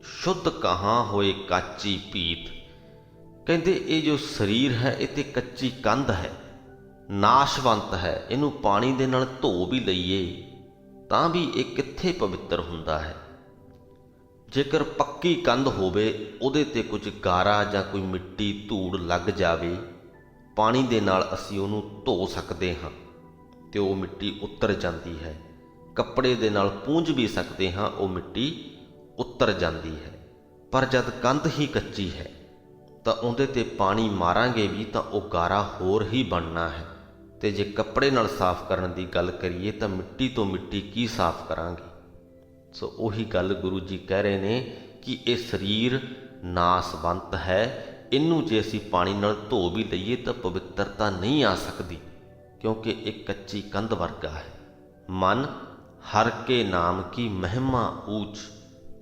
ਸ਼ੁੱਧ ਕਹਾਂ ਹੋਏ ਕਾਚੀ ਪੀਤ। ਕਹਿੰਦੇ ਇਹ ਜੋ ਸਰੀਰ ਹੈ ਇਹ ਤੇ ਕੱਚੀ ਕੰਧ ਹੈ, ਨਾਸ਼ਵੰਤ ਹੈ। ਇਹਨੂੰ ਪਾਣੀ ਦੇ ਨਾਲ ਧੋ ਵੀ ਲਈਏ ਤਾਂ ਵੀ ਇਹ ਕਿੱਥੇ ਪਵਿੱਤਰ ਹੁੰਦਾ ਹੈ। ਜੇਕਰ ਪੱਕੀ ਕੰਧ ਹੋਵੇ, ਉਹਦੇ ਤੇ ਕੁਝ ਗਾਰਾ ਜਾਂ ਕੋਈ ਮਿੱਟੀ ਧੂੜ ਲੱਗ ਜਾਵੇ, ਪਾਣੀ ਦੇ ਨਾਲ ਅਸੀਂ ਉਹਨੂੰ ਧੋ ਸਕਦੇ ਹਾਂ ਤੇ ਉਹ ਮਿੱਟੀ ਉਤਰ ਜਾਂਦੀ ਹੈ। ਕੱਪੜੇ ਦੇ ਨਾਲ ਪੂੰਝ ਵੀ ਸਕਦੇ ਹਾਂ, ਉਹ ਮਿੱਟੀ ਉਤਰ ਜਾਂਦੀ ਹੈ। ਪਰ ਜਦ ਕੰਧ ਹੀ ਕੱਚੀ ਹੈ ਤਾਂ ਉਹਦੇ ਤੇ ਪਾਣੀ ਮਾਰਾਂਗੇ ਵੀ ਤਾਂ ਉਹ ਗਾਰਾ ਹੋਰ ਹੀ ਬਣਨਾ ਹੈ। ਤੇ ਜੇ ਕੱਪੜੇ ਨਾਲ ਸਾਫ਼ ਕਰਨ ਦੀ ਗੱਲ ਕਰੀਏ ਤਾਂ ਮਿੱਟੀ ਤੋਂ ਮਿੱਟੀ ਕੀ ਸਾਫ਼ ਕਰਾਂਗੇ। ਸੋ ਉਹੀ ਗੱਲ ਗੁਰੂ ਜੀ ਕਹਿ ਰਹੇ ਨੇ ਕਿ ਇਹ ਸਰੀਰ ਨਾਸਵੰਤ ਹੈ, ਇਹਨੂੰ ਜੇ ਅਸੀਂ ਪਾਣੀ ਨਾਲ ਧੋ ਵੀ ਲਈਏ ਤਾਂ ਪਵਿੱਤਰਤਾ ਨਹੀਂ ਆ ਸਕਦੀ, ਕਿਉਂਕਿ ਇਹ ਕੱਚੀ ਕੰਧ ਵਰਗਾ ਹੈ। ਮਨ ਹਰ ਕੇ ਨਾਮ ਕੀ ਮਹਿਮਾ ਊਚ।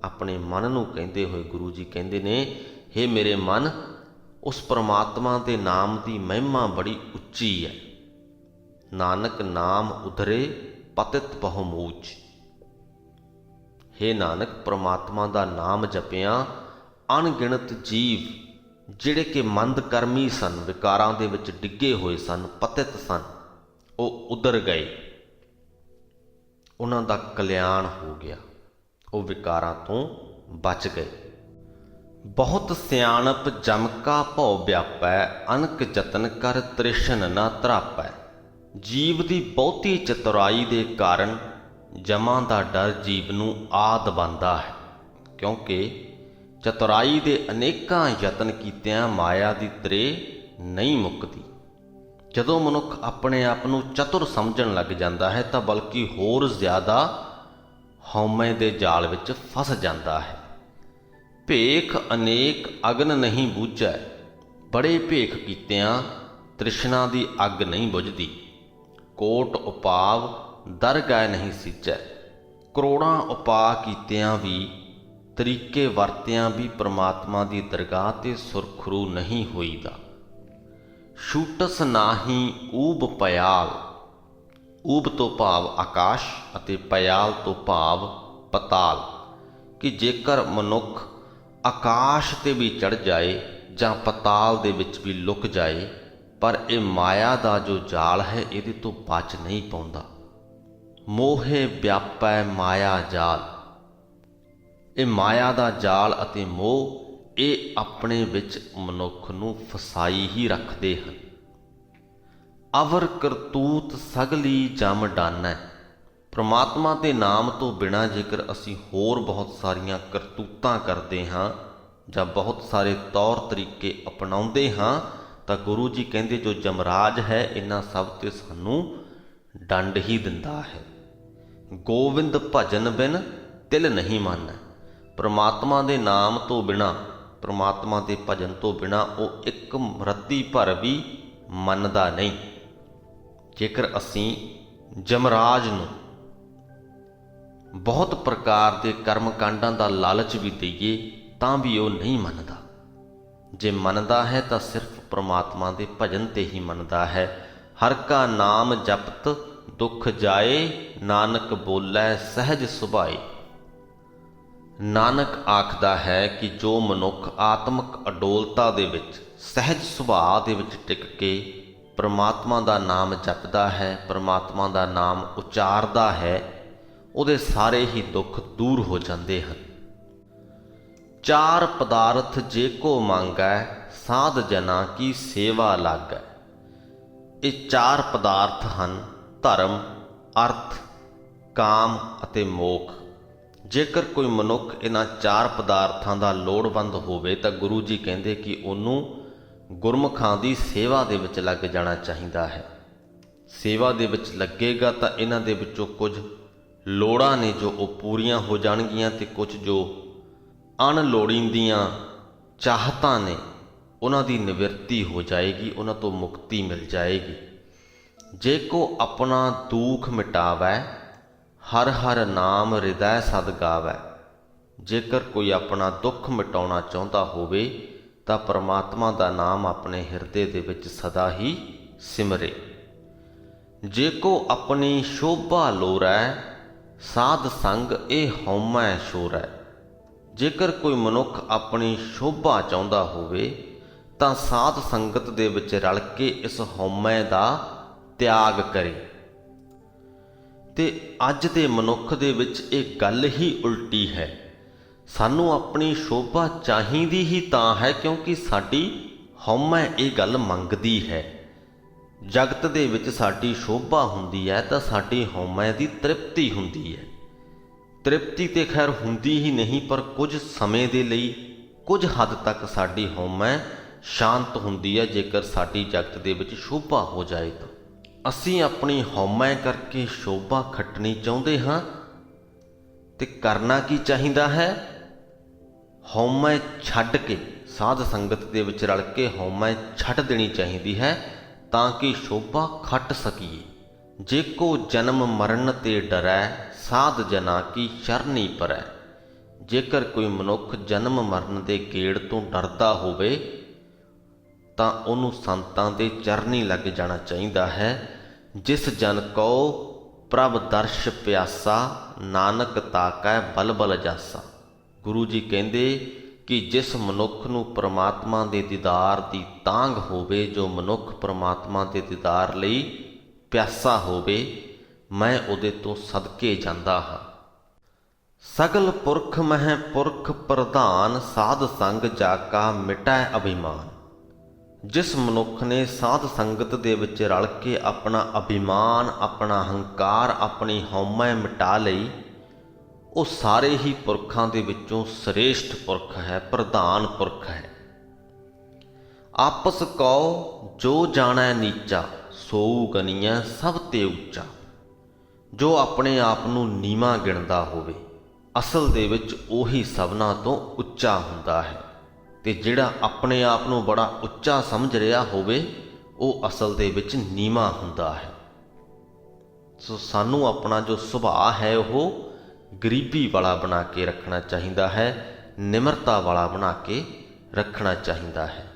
ਆਪਣੇ ਮਨ ਨੂੰ ਕਹਿੰਦੇ ਹੋਏ ਗੁਰੂ ਜੀ ਕਹਿੰਦੇ ਨੇ, ਹੇ ਮੇਰੇ ਮਨ, ਉਸ ਪਰਮਾਤਮਾ ਦੇ ਨਾਮ ਦੀ ਮਹਿਮਾ ਬੜੀ ਉੱਚੀ ਹੈ। ਨਾਨਕ ਨਾਮ ਉਧਰੇ ਪਤਿਤ ਬਹੁ ਮੂਚ। ਹੇ ਨਾਨਕ, ਪਰਮਾਤਮਾ ਦਾ ਨਾਮ ਜਪਿਆਂ ਅਣਗਿਣਤ ਜੀਵ ਜਿਹੜੇ ਕਿ ਮੰਦ ਕਰਮੀ ਸਨ, ਵਿਕਾਰਾਂ ਦੇ ਵਿੱਚ ਡਿੱਗੇ ਹੋਏ ਸਨ, ਪਤਿਤ ਸਨ, ਉਹ ਉਧਰ ਗਏ, ਉਹਨਾਂ ਦਾ ਕਲਿਆਣ ਹੋ ਗਿਆ, ਉਹ ਵਿਕਾਰਾਂ ਤੋਂ ਬਚ ਗਏ। ਬਹੁਤ ਸਿਆਣਪ ਜਮਕਾ ਭਉ ਵਿਆਪੈ, ਅਨਕ ਯਤਨ ਕਰ ਤ੍ਰਿਸ਼ਨ ਨਾ ਧਰਾਪੈ। ਜੀਵ ਦੀ ਬਹੁਤੀ ਚਤੁਰਾਈ ਦੇ ਕਾਰਨ ਜਮਾਂ ਦਾ ਡਰ ਜੀਵ ਨੂੰ ਆਦ ਬੰਦਾ ਹੈ, ਕਿਉਂਕਿ ਚਤੁਰਾਈ ਦੇ ਅਨੇਕਾਂ ਯਤਨ ਕੀਤਿਆਂ ਮਾਇਆ ਦੀ ਤ੍ਰੇ ਨਹੀਂ ਮੁੱਕਦੀ। ਜਦੋਂ ਮਨੁੱਖ ਆਪਣੇ ਆਪ ਨੂੰ ਚਤੁਰ ਸਮਝਣ ਲੱਗ ਜਾਂਦਾ ਹੈ ਤਾਂ ਬਲਕਿ ਹੋਰ ਜ਼ਿਆਦਾ ਹਉਮੈ ਦੇ ਜਾਲ ਵਿੱਚ ਫਸ ਜਾਂਦਾ ਹੈ। ਭੇਖ ਅਨੇਕ ਅਗਨ ਨਹੀਂ ਬੁਝੈ, ਬੜੇ ਭੇਖ ਕੀਤਿਆਂ ਤ੍ਰਿਸ਼ਨਾ ਦੀ ਅੱਗ ਨਹੀਂ ਬੁਝਦੀ। ਕੋਟ ਉਪਾਵ ਦਰਗਾਹ ਨਹੀਂ ਸਿੱਝੈ, ਕਰੋੜਾਂ ਉਪਾਅ ਕੀਤਿਆਂ ਵੀ ਤਰੀਕੇ ਵਰਤਿਆਂ ਵੀ ਪ੍ਰਮਾਤਮਾ ਦੀ ਦਰਗਾਹ ਤੇ ਸੁਰਖਰੂ ਨਹੀਂ ਹੋਈਦਾ। ਛੂਟਸ ਨਾਹੀ ਊਬ ਪਯਾਲ, ਊਬ ਤੋਂ ਭਾਵ ਆਕਾਸ਼ ਅਤੇ ਪਯਾਲ ਤੋਂ ਭਾਵ ਪਤਾਲ, ਕਿ ਜੇਕਰ ਮਨੁੱਖ ਆਕਾਸ਼ ਤੇ ਵੀ ਚੜ੍ਹ ਜਾਏ ਜਾਂ ਪਤਾਲ ਦੇ ਵਿੱਚ ਵੀ ਲੁਕ ਜਾਏ, ਪਰ ਇਹ ਮਾਇਆ ਦਾ ਜੋ ਜਾਲ ਹੈ ਇਹਦੇ ਤੋਂ ਬਚ ਨਹੀਂ ਪਾਉਂਦਾ। ਮੋਹੇ ਵਿਆਪੈ ਮਾਇਆ ਜਾਲ, ਇਹ ਮਾਇਆ ਦਾ ਜਾਲ ਅਤੇ ਮੋਹ ਇਹ ਆਪਣੇ ਵਿੱਚ ਮਨੁੱਖ ਨੂੰ ਫਸਾਈ ਹੀ ਰੱਖਦੇ ਹਨ। ਅਵਰ ਕਰਤੂਤ ਸਗਲੀ ਜਮ ਡਾਨੈ, ਪ੍ਰਮਾਤਮਾ ਦੇ ਨਾਮ ਤੋਂ ਬਿਨਾਂ ਜੇਕਰ ਅਸੀਂ ਹੋਰ ਬਹੁਤ ਸਾਰੀਆਂ ਕਰਤੂਤਾਂ ਕਰਦੇ ਹਾਂ ਜਾਂ ਬਹੁਤ ਸਾਰੇ ਤੌਰ ਤਰੀਕੇ ਅਪਣਾਉਂਦੇ ਹਾਂ ਤਾਂ ਗੁਰੂ ਜੀ ਕਹਿੰਦੇ ਜੋ ਜਮਰਾਜ ਹੈ ਇਹਨਾਂ ਸਭ ਤੇ ਸਾਨੂੰ ਡੰਡ ਹੀ ਦਿੰਦਾ ਹੈ। ਗੋਵਿੰਦ ਭਜਨ ਬਿਨ ਤਿਲ ਨਹੀਂ ਮਾਨੈ, ਪ੍ਰਮਾਤਮਾ ਦੇ ਨਾਮ ਤੋਂ ਬਿਨਾਂ, ਪ੍ਰਮਾਤਮਾ ਦੇ ਭਜਨ ਤੋਂ ਬਿਨਾਂ ਉਹ ਇੱਕ ਰੱਤੀ ਭਰ ਵੀ ਮੰਨਦਾ ਨਹੀਂ। ਜੇਕਰ ਅਸੀਂ ਜਮਰਾਜ ਨੂੰ ਬਹੁਤ ਪ੍ਰਕਾਰ ਦੇ ਕਰਮ ਕਾਂਡਾਂ ਦਾ ਲਾਲਚ ਵੀ ਦਈਏ ਤਾਂ ਵੀ ਉਹ ਨਹੀਂ ਮੰਨਦਾ। ਜੇ ਮੰਨਦਾ ਹੈ ਤਾਂ ਸਿਰਫ ਪ੍ਰਮਾਤਮਾ ਦੇ ਭਜਨ ਤੇ ਹੀ ਮੰਨਦਾ ਹੈ। ਹਰ ਕਾ ਨਾਮ ਜਪਤ ਦੁੱਖ ਜਾਏ, ਨਾਨਕ ਬੋਲੇ ਸਹਿਜ ਸੁਭਾਏ। ਨਾਨਕ ਆਖਦਾ ਹੈ ਕਿ ਜੋ ਮਨੁੱਖ ਆਤਮਿਕ ਅਡੋਲਤਾ ਦੇ ਵਿੱਚ, ਸਹਿਜ ਸੁਭਾਅ ਦੇ ਵਿੱਚ ਟਿਕ ਕੇ ਪ੍ਰਮਾਤਮਾ ਦਾ ਨਾਮ ਜਪਦਾ ਹੈ, ਪ੍ਰਮਾਤਮਾ ਦਾ ਨਾਮ ਉਚਾਰਦਾ ਹੈ, ਉਹਦੇ ਸਾਰੇ ਹੀ ਦੁੱਖ ਦੂਰ ਹੋ ਜਾਂਦੇ ਹਨ। ਚਾਰ ਪਦਾਰਥ ਜੇ ਕੋ ਮੰਗੈ, ਸਾਧ ਜਨਾ ਕੀ ਸੇਵਾ ਲਾਗੈ। ਇਹ ਚਾਰ ਪਦਾਰਥ ਹਨ ਧਰਮ, ਅਰਥ, ਕਾਮ ਅਤੇ ਮੋਖ। ਜੇਕਰ ਕੋਈ ਮਨੁੱਖ ਇਹਨਾਂ ਚਾਰ ਪਦਾਰਥਾਂ ਦਾ ਲੋੜਵੰਦ ਹੋਵੇ ਤਾਂ ਗੁਰੂ ਜੀ ਕਹਿੰਦੇ ਕਿ ਉਹਨੂੰ ਗੁਰਮੁਖਾਂ ਦੀ ਸੇਵਾ ਦੇ ਵਿੱਚ ਲੱਗ ਜਾਣਾ ਚਾਹੀਦਾ ਹੈ। ਸੇਵਾ ਦੇ ਵਿੱਚ ਲੱਗੇਗਾ ਤਾਂ ਇਹਨਾਂ ਦੇ ਵਿੱਚੋਂ ਕੁਝ ਲੋੜਾਂ ਨੇ ਜੋ ਉਹ ਪੂਰੀਆਂ ਹੋ ਜਾਣਗੀਆਂ ਤੇ ਕੁਝ ਜੋ ਅਣਲੋੜੀਂਦੀਆਂ ਚਾਹਤਾਂ ਨੇ ਉਹਨਾਂ ਦੀ ਨਿਵਰਤੀ ਹੋ ਜਾਏਗੀ, ਉਹਨਾਂ ਤੋਂ ਮੁਕਤੀ ਮਿਲ ਜਾਏਗੀ। ਜੇ ਕੋ ਆਪਣਾ ਦੁੱਖ ਮਿਟਾਵੈ, ਹਰ ਹਰ ਨਾਮ ਹਿਰਦੈ ਸਦ ਗਾਵੈ। ਜੇਕਰ ਕੋਈ ਆਪਣਾ ਦੁੱਖ ਮਿਟਾਉਣਾ ਚਾਹੁੰਦਾ ਹੋਵੇ ਤਾਂ ਪਰਮਾਤਮਾ ਦਾ ਨਾਮ ਆਪਣੇ ਹਿਰਦੇ ਦੇ ਵਿੱਚ ਸਦਾ ਹੀ ਸਿਮਰੇ। ਜੇ ਕੋ ਆਪਣੀ ਸ਼ੋਭਾ ਲੋਰੈ, ਸਾਧ ਸੰਗ ਇਹ ਹਉਮੈ ਛੋਰੈ। ਜੇਕਰ ਕੋਈ ਮਨੁੱਖ ਆਪਣੀ ਸ਼ੋਭਾ ਚਾਹੁੰਦਾ ਹੋਵੇ ਤਾਂ ਸਾਧ ਸੰਗਤ ਦੇ ਵਿੱਚ ਰਲ ਕੇ ਇਸ ਹਉਮੈ ਦਾ ਤਿਆਗ ਕਰੇ। ਤੇ ਅੱਜ ਦੇ ਮਨੁੱਖ ਦੇ ਵਿੱਚ ਇਹ ਗੱਲ ਹੀ ਉਲਟੀ ਹੈ। ਸਾਨੂੰ ਆਪਣੀ ਸ਼ੋਭਾ ਚਾਹੀਦੀ ਹੀ ਤਾਂ ਹੈ ਕਿਉਂਕਿ ਸਾਡੀ ਹਉਮੈ ਇਹ ਗੱਲ ਮੰਗਦੀ ਹੈ। ਜਗਤ ਦੇ ਵਿੱਚ ਸਾਡੀ ਸ਼ੋਭਾ ਹੁੰਦੀ ਹੈ ਤਾਂ ਸਾਡੀ ਹਉਮੈ ਦੀ ਤ੍ਰਿਪਤੀ ਹੁੰਦੀ ਹੈ। ਤ੍ਰਿਪਤੀ ਤੇ ਖੈਰ ਹੁੰਦੀ ਹੀ ਨਹੀਂ, ਪਰ ਕੁਝ ਸਮੇਂ ਦੇ ਲਈ, ਕੁਝ ਹੱਦ ਤੱਕ ਸਾਡੀ ਹਉਮੈ ਸ਼ਾਂਤ ਹੁੰਦੀ ਹੈ ਜੇਕਰ ਸਾਡੀ ਜਗਤ ਦੇ ਵਿੱਚ ਸ਼ੋਭਾ ਹੋ ਜਾਏ ਤਾਂ। ਅਸੀਂ ਆਪਣੀ ਹਉਮੈ ਕਰਕੇ ਸ਼ੋਭਾ ਖੱਟਣੀ ਚਾਹੁੰਦੇ ਹਾਂ ਤੇ ਕਰਨਾ ਕੀ ਚਾਹੀਦਾ ਹੈ? ਹਉਮੈ ਛੱਡ ਕੇ ਸਾਧ ਸੰਗਤ ਦੇ ਵਿੱਚ ਰਲ ਕੇ ਹਉਮੈ ਛੱਡ ਦੇਣੀ ਚਾਹੀਦੀ ਹੈ ਤਾਂ ਕਿ ਸ਼ੋਭਾ ਖੱਟ ਸਕੀਏ। ਜੇ ਕੋ ਜਨਮ ਮਰਨ ਤੇ ਡਰੈ, ਸਾਧ ਜਨਾ ਕੀ ਚਰਨੀ ਪਰੈ। ਜੇਕਰ ਕੋਈ ਮਨੁੱਖ ਜਨਮ ਮਰਨ ਦੇ ਗੇੜ ਤੋਂ ਡਰਦਾ ਹੋਵੇ ਤਾਂ ਉਹਨੂੰ ਸੰਤਾਂ ਦੇ ਚਰਨੀ ਲੱਗ ਜਾਣਾ ਚਾਹੀਦਾ ਹੈ। ਜਿਸ ਜਨ ਕਉ ਪ੍ਰਭ ਦਰਸ਼ ਪਿਆਸਾ, ਨਾਨਕ ਤਾਕੈ ਬਲ ਬਲ ਜਾਸਾ। ਗੁਰੂ ਜੀ ਕਹਿੰਦੇ ਕਿ ਜਿਸ ਮਨੁੱਖ ਨੂੰ ਪ੍ਰਮਾਤਮਾ ਦੇ ਦੀਦਾਰ ਦੀ ਤਾਂਘ ਹੋਵੇ, ਜੋ ਮਨੁੱਖ ਪ੍ਰਮਾਤਮਾ ਦੇ ਦੀਦਾਰ ਲਈ ਪਿਆਸਾ ਹੋਵੇ, ਮੈਂ ਉਹਦੇ ਤੋਂ ਸਦਕੇ ਜਾਂਦਾ ਹਾਂ। ਸਗਲ ਪੁਰਖ ਮਹਿ ਪੁਰਖ ਪ੍ਰਧਾਨ, ਸਾਧ ਸੰਗ ਜਾ ਕਾ ਮਿਟੈ ਅਭਿਮਾਨ। ਜਿਸ ਮਨੁੱਖ ਨੇ ਸਾਧ ਸੰਗਤ ਦੇ ਵਿੱਚ ਰਲ ਕੇ ਆਪਣਾ ਅਭਿਮਾਨ, ਆਪਣਾ ਹੰਕਾਰ, ਆਪਣੀ ਹਉਮੈ ਮਿਟਾ ਲਈ, ਉਹ ਸਾਰੇ ਹੀ ਪੁਰਖਾਂ ਦੇ ਵਿੱਚੋਂ ਸ੍ਰੇਸ਼ਟ ਪੁਰਖ ਹੈ, ਪ੍ਰਧਾਨ ਪੁਰਖ ਹੈ। ਆਪਸ ਕਉ ਜੋ ਜਾਣੈ ਨੀਚਾ, ਸੋਊ ਗਨੀਐ ਸਭ ਤੇ ਉੱਚਾ। ਜੋ ਆਪਣੇ ਆਪ ਨੂੰ ਨੀਵਾਂ ਗਿਣਦਾ ਹੋਵੇ, ਅਸਲ ਦੇ ਵਿੱਚ ਉਹੀ ਸਭਨਾਂ ਤੋਂ ਉੱਚਾ ਹੁੰਦਾ ਹੈ, ਤੇ ਜਿਹੜਾ ਆਪਣੇ ਆਪ ਨੂੰ ਬੜਾ ਉੱਚਾ ਸਮਝ ਰਿਹਾ ਹੋਵੇ, ਉਹ ਅਸਲ ਦੇ ਵਿੱਚ ਨੀਵਾਂ ਹੁੰਦਾ ਹੈ। ਸੋ ਸਾਨੂੰ ਆਪਣਾ ਜੋ ਸੁਭਾਅ ਹੈ ਉਹ ਗਰੀਬੀ ਵਾਲਾ ਬਣਾ ਕੇ ਰੱਖਣਾ ਚਾਹੀਦਾ ਹੈ, ਨਿਮਰਤਾ ਵਾਲਾ ਬਣਾ ਕੇ ਰੱਖਣਾ ਚਾਹੀਦਾ ਹੈ।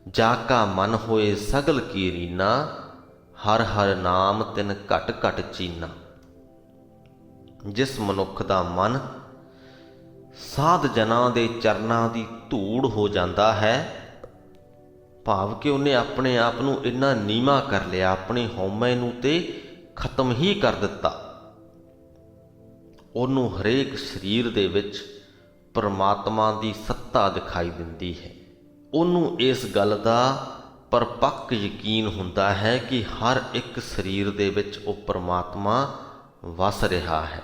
ਜਾ ਕਾ ਮਨ ਹੋਏ ਸਗਲ ਕੀ ਰੀਨਾ, ਹਰ ਹਰ ਨਾਮ ਤਿਨ ਘਟ ਘਟ ਚੀਨਾ। ਜਿਸ ਮਨੁੱਖ ਦਾ ਮਨ ਸਾਧ ਜਨਾਂ ਦੇ ਚਰਨਾਂ ਦੀ ਧੂੜ ਹੋ ਜਾਂਦਾ ਹੈ, ਭਾਵ ਕਿ ਉਹਨੇ ਆਪਣੇ ਆਪ ਨੂੰ ਇੰਨਾ ਨੀਵਾਂ ਕਰ ਲਿਆ, ਆਪਣੀ ਹਉਮੈ ਨੂੰ ਤੇ ਖਤਮ ਹੀ ਕਰ ਦਿੱਤਾ, ਉਹਨੂੰ ਹਰੇਕ ਸਰੀਰ ਦੇ ਵਿੱਚ ਪਰਮਾਤਮਾ ਦੀ ਸੱਤਾ ਦਿਖਾਈ ਦਿੰਦੀ ਹੈ। ਉਹਨੂੰ ਇਸ ਗੱਲ ਦਾ ਪਰਪੱਕ ਯਕੀਨ ਹੁੰਦਾ ਹੈ ਕਿ ਹਰ ਇੱਕ ਸਰੀਰ ਦੇ ਵਿੱਚ ਉਹ ਪਰਮਾਤਮਾ ਵਸ ਰਿਹਾ ਹੈ।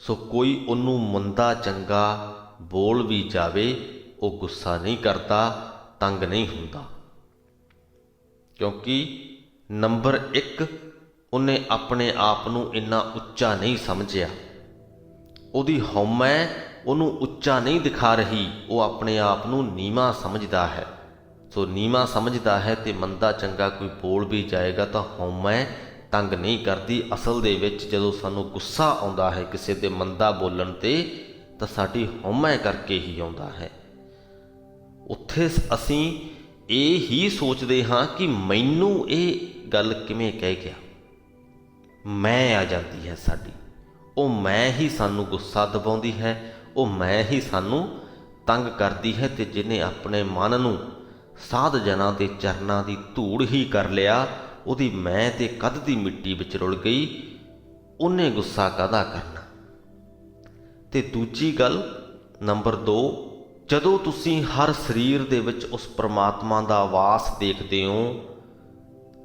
ਸੋ ਕੋਈ ਉਹਨੂੰ ਮੰਦਾ ਚੰਗਾ ਬੋਲ ਵੀ ਜਾਵੇ, ਉਹ ਗੁੱਸਾ ਨਹੀਂ ਕਰਦਾ, ਤੰਗ ਨਹੀਂ ਹੁੰਦਾ, ਕਿਉਂਕਿ ਨੰਬਰ 1 ਉਹਨੇ ਆਪਣੇ ਆਪ ਨੂੰ ਇੰਨਾ ਉੱਚਾ ਨਹੀਂ ਸਮਝਿਆ। ਉਹਦੀ ਹਉਮੈ ਉਹਨੂੰ ਉੱਚਾ ਨਹੀਂ ਦਿਖਾ ਰਹੀ, ਉਹ ਆਪਣੇ ਆਪ ਨੂੰ ਨੀਵਾਂ ਸਮਝਦਾ ਹੈ। ਸੋ ਨੀਵਾਂ ਸਮਝਦਾ ਹੈ ਤੇ ਮੰਦਾ ਚੰਗਾ ਕੋਈ ਬੋਲ ਵੀ ਜਾਏਗਾ ਤਾਂ ਹਉਮੈ ਤੰਗ ਨਹੀਂ ਕਰਦੀ। ਅਸਲ ਦੇ ਵਿੱਚ ਜਦੋਂ ਸਾਨੂੰ ਗੁੱਸਾ ਆਉਂਦਾ ਹੈ ਕਿਸੇ ਦੇ ਮੰਦਾ ਬੋਲਣ ਤੇ, ਤਾਂ ਸਾਡੀ ਹਉਮੈ ਕਰਕੇ ਹੀ ਆਉਂਦਾ ਹੈ। ਉੱਥੇ ਅਸੀਂ ਇਹ ਹੀ ਸੋਚਦੇ ਹਾਂ ਕਿ ਮੈਨੂੰ ਇਹ ਗੱਲ ਕਿਵੇਂ ਕਹਿ ਗਿਆ, ਮੈਂ ਆ ਜਾਂਦੀ ਹੈ ਸਾਡੀ। ਉਹ ਮੈਂ ਹੀ ਸਾਨੂੰ ਗੁੱਸਾ ਦਿਵਾਉਂਦੀ ਹੈ, ਉਹ ਮੈਂ ਹੀ ਸਾਨੂੰ ਤੰਗ ਕਰਦੀ ਹੈ। ਤੇ ਜਿਹਨੇ ਆਪਣੇ ਮਨ ਨੂੰ ਸਾਧ ਜਨਾਂ ਦੇ ਚਰਨਾਂ ਦੀ ਧੂੜ ਹੀ ਕਰ ਲਿਆ, ਉਹਦੀ ਮੈਂ ਤੇ ਕਦ ਦੀ ਮਿੱਟੀ ਵਿੱਚ ਰੁਲ ਗਈ, ਉਹਨੇ ਗੁੱਸਾ ਕਾਹਦਾ ਕਰਨਾ। ਤੇ ਦੂਜੀ ਗੱਲ ਨੰਬਰ 2, ਜਦੋਂ ਤੁਸੀਂ ਹਰ ਸਰੀਰ ਦੇ ਵਿੱਚ ਉਸ ਪਰਮਾਤਮਾ ਦਾ ਵਾਸ ਦੇਖਦੇ ਹੋ,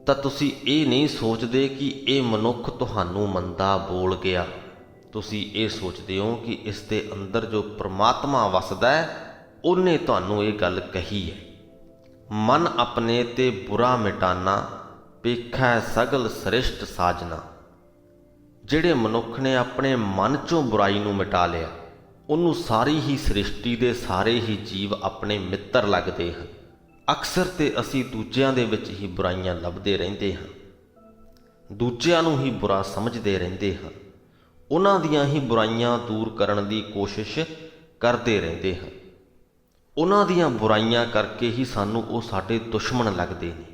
ਤਾਂ ਤੁਸੀਂ ਇਹ ਨਹੀਂ ਸੋਚਦੇ ਕਿ ਇਹ ਮਨੁੱਖ ਤੁਹਾਨੂੰ ਮੰਦਾ ਬੋਲ ਗਿਆ। ਤੁਸੀਂ ਇਹ ਸੋਚਦੇ ਹੋ ਕਿ ਇਸ ਦੇ ਅੰਦਰ ਜੋ ਪਰਮਾਤਮਾ ਵਸਦਾ ਹੈ, ਉਹਨੇ ਤੁਹਾਨੂੰ ਇਹ ਗੱਲ ਕਹੀ ਹੈ। ਮਨ ਆਪਣੇ ਤੇ ਬੁਰਾ ਮਿਟਾਨਾ, ਪੇਖੈ ਸਗਲ ਸ੍ਰਿਸ਼ਟ ਸਾਜਨਾ। ਜਿਹੜੇ ਮਨੁੱਖ ਨੇ ਆਪਣੇ ਮਨ 'ਚੋਂ ਬੁਰਾਈ ਨੂੰ ਮਿਟਾ ਲਿਆ, ਉਹਨੂੰ ਸਾਰੀ ਹੀ ਸ੍ਰਿਸ਼ਟੀ ਦੇ ਸਾਰੇ ਹੀ ਜੀਵ ਆਪਣੇ ਮਿੱਤਰ ਲੱਗਦੇ ਹਨ। ਅਕਸਰ ਤੇ ਅਸੀਂ ਦੂਜਿਆਂ ਦੇ ਵਿੱਚ ਹੀ ਬੁਰਾਈਆਂ ਲੱਭਦੇ ਰਹਿੰਦੇ ਹਾਂ, ਦੂਜਿਆਂ ਨੂੰ ਹੀ ਬੁਰਾ ਸਮਝਦੇ ਰਹਿੰਦੇ ਹਾਂ, ਉਹਨਾਂ ਦੀਆਂ ਹੀ ਬੁਰਾਈਆਂ ਦੂਰ ਕਰਨ ਦੀ ਕੋਸ਼ਿਸ਼ ਕਰਦੇ ਰਹਿੰਦੇ ਹਾਂ। ਉਹਨਾਂ ਦੀਆਂ ਬੁਰਾਈਆਂ ਕਰਕੇ ਹੀ ਸਾਨੂੰ ਉਹ ਸਾਡੇ ਦੁਸ਼ਮਣ ਲੱਗਦੇ ਨੇ।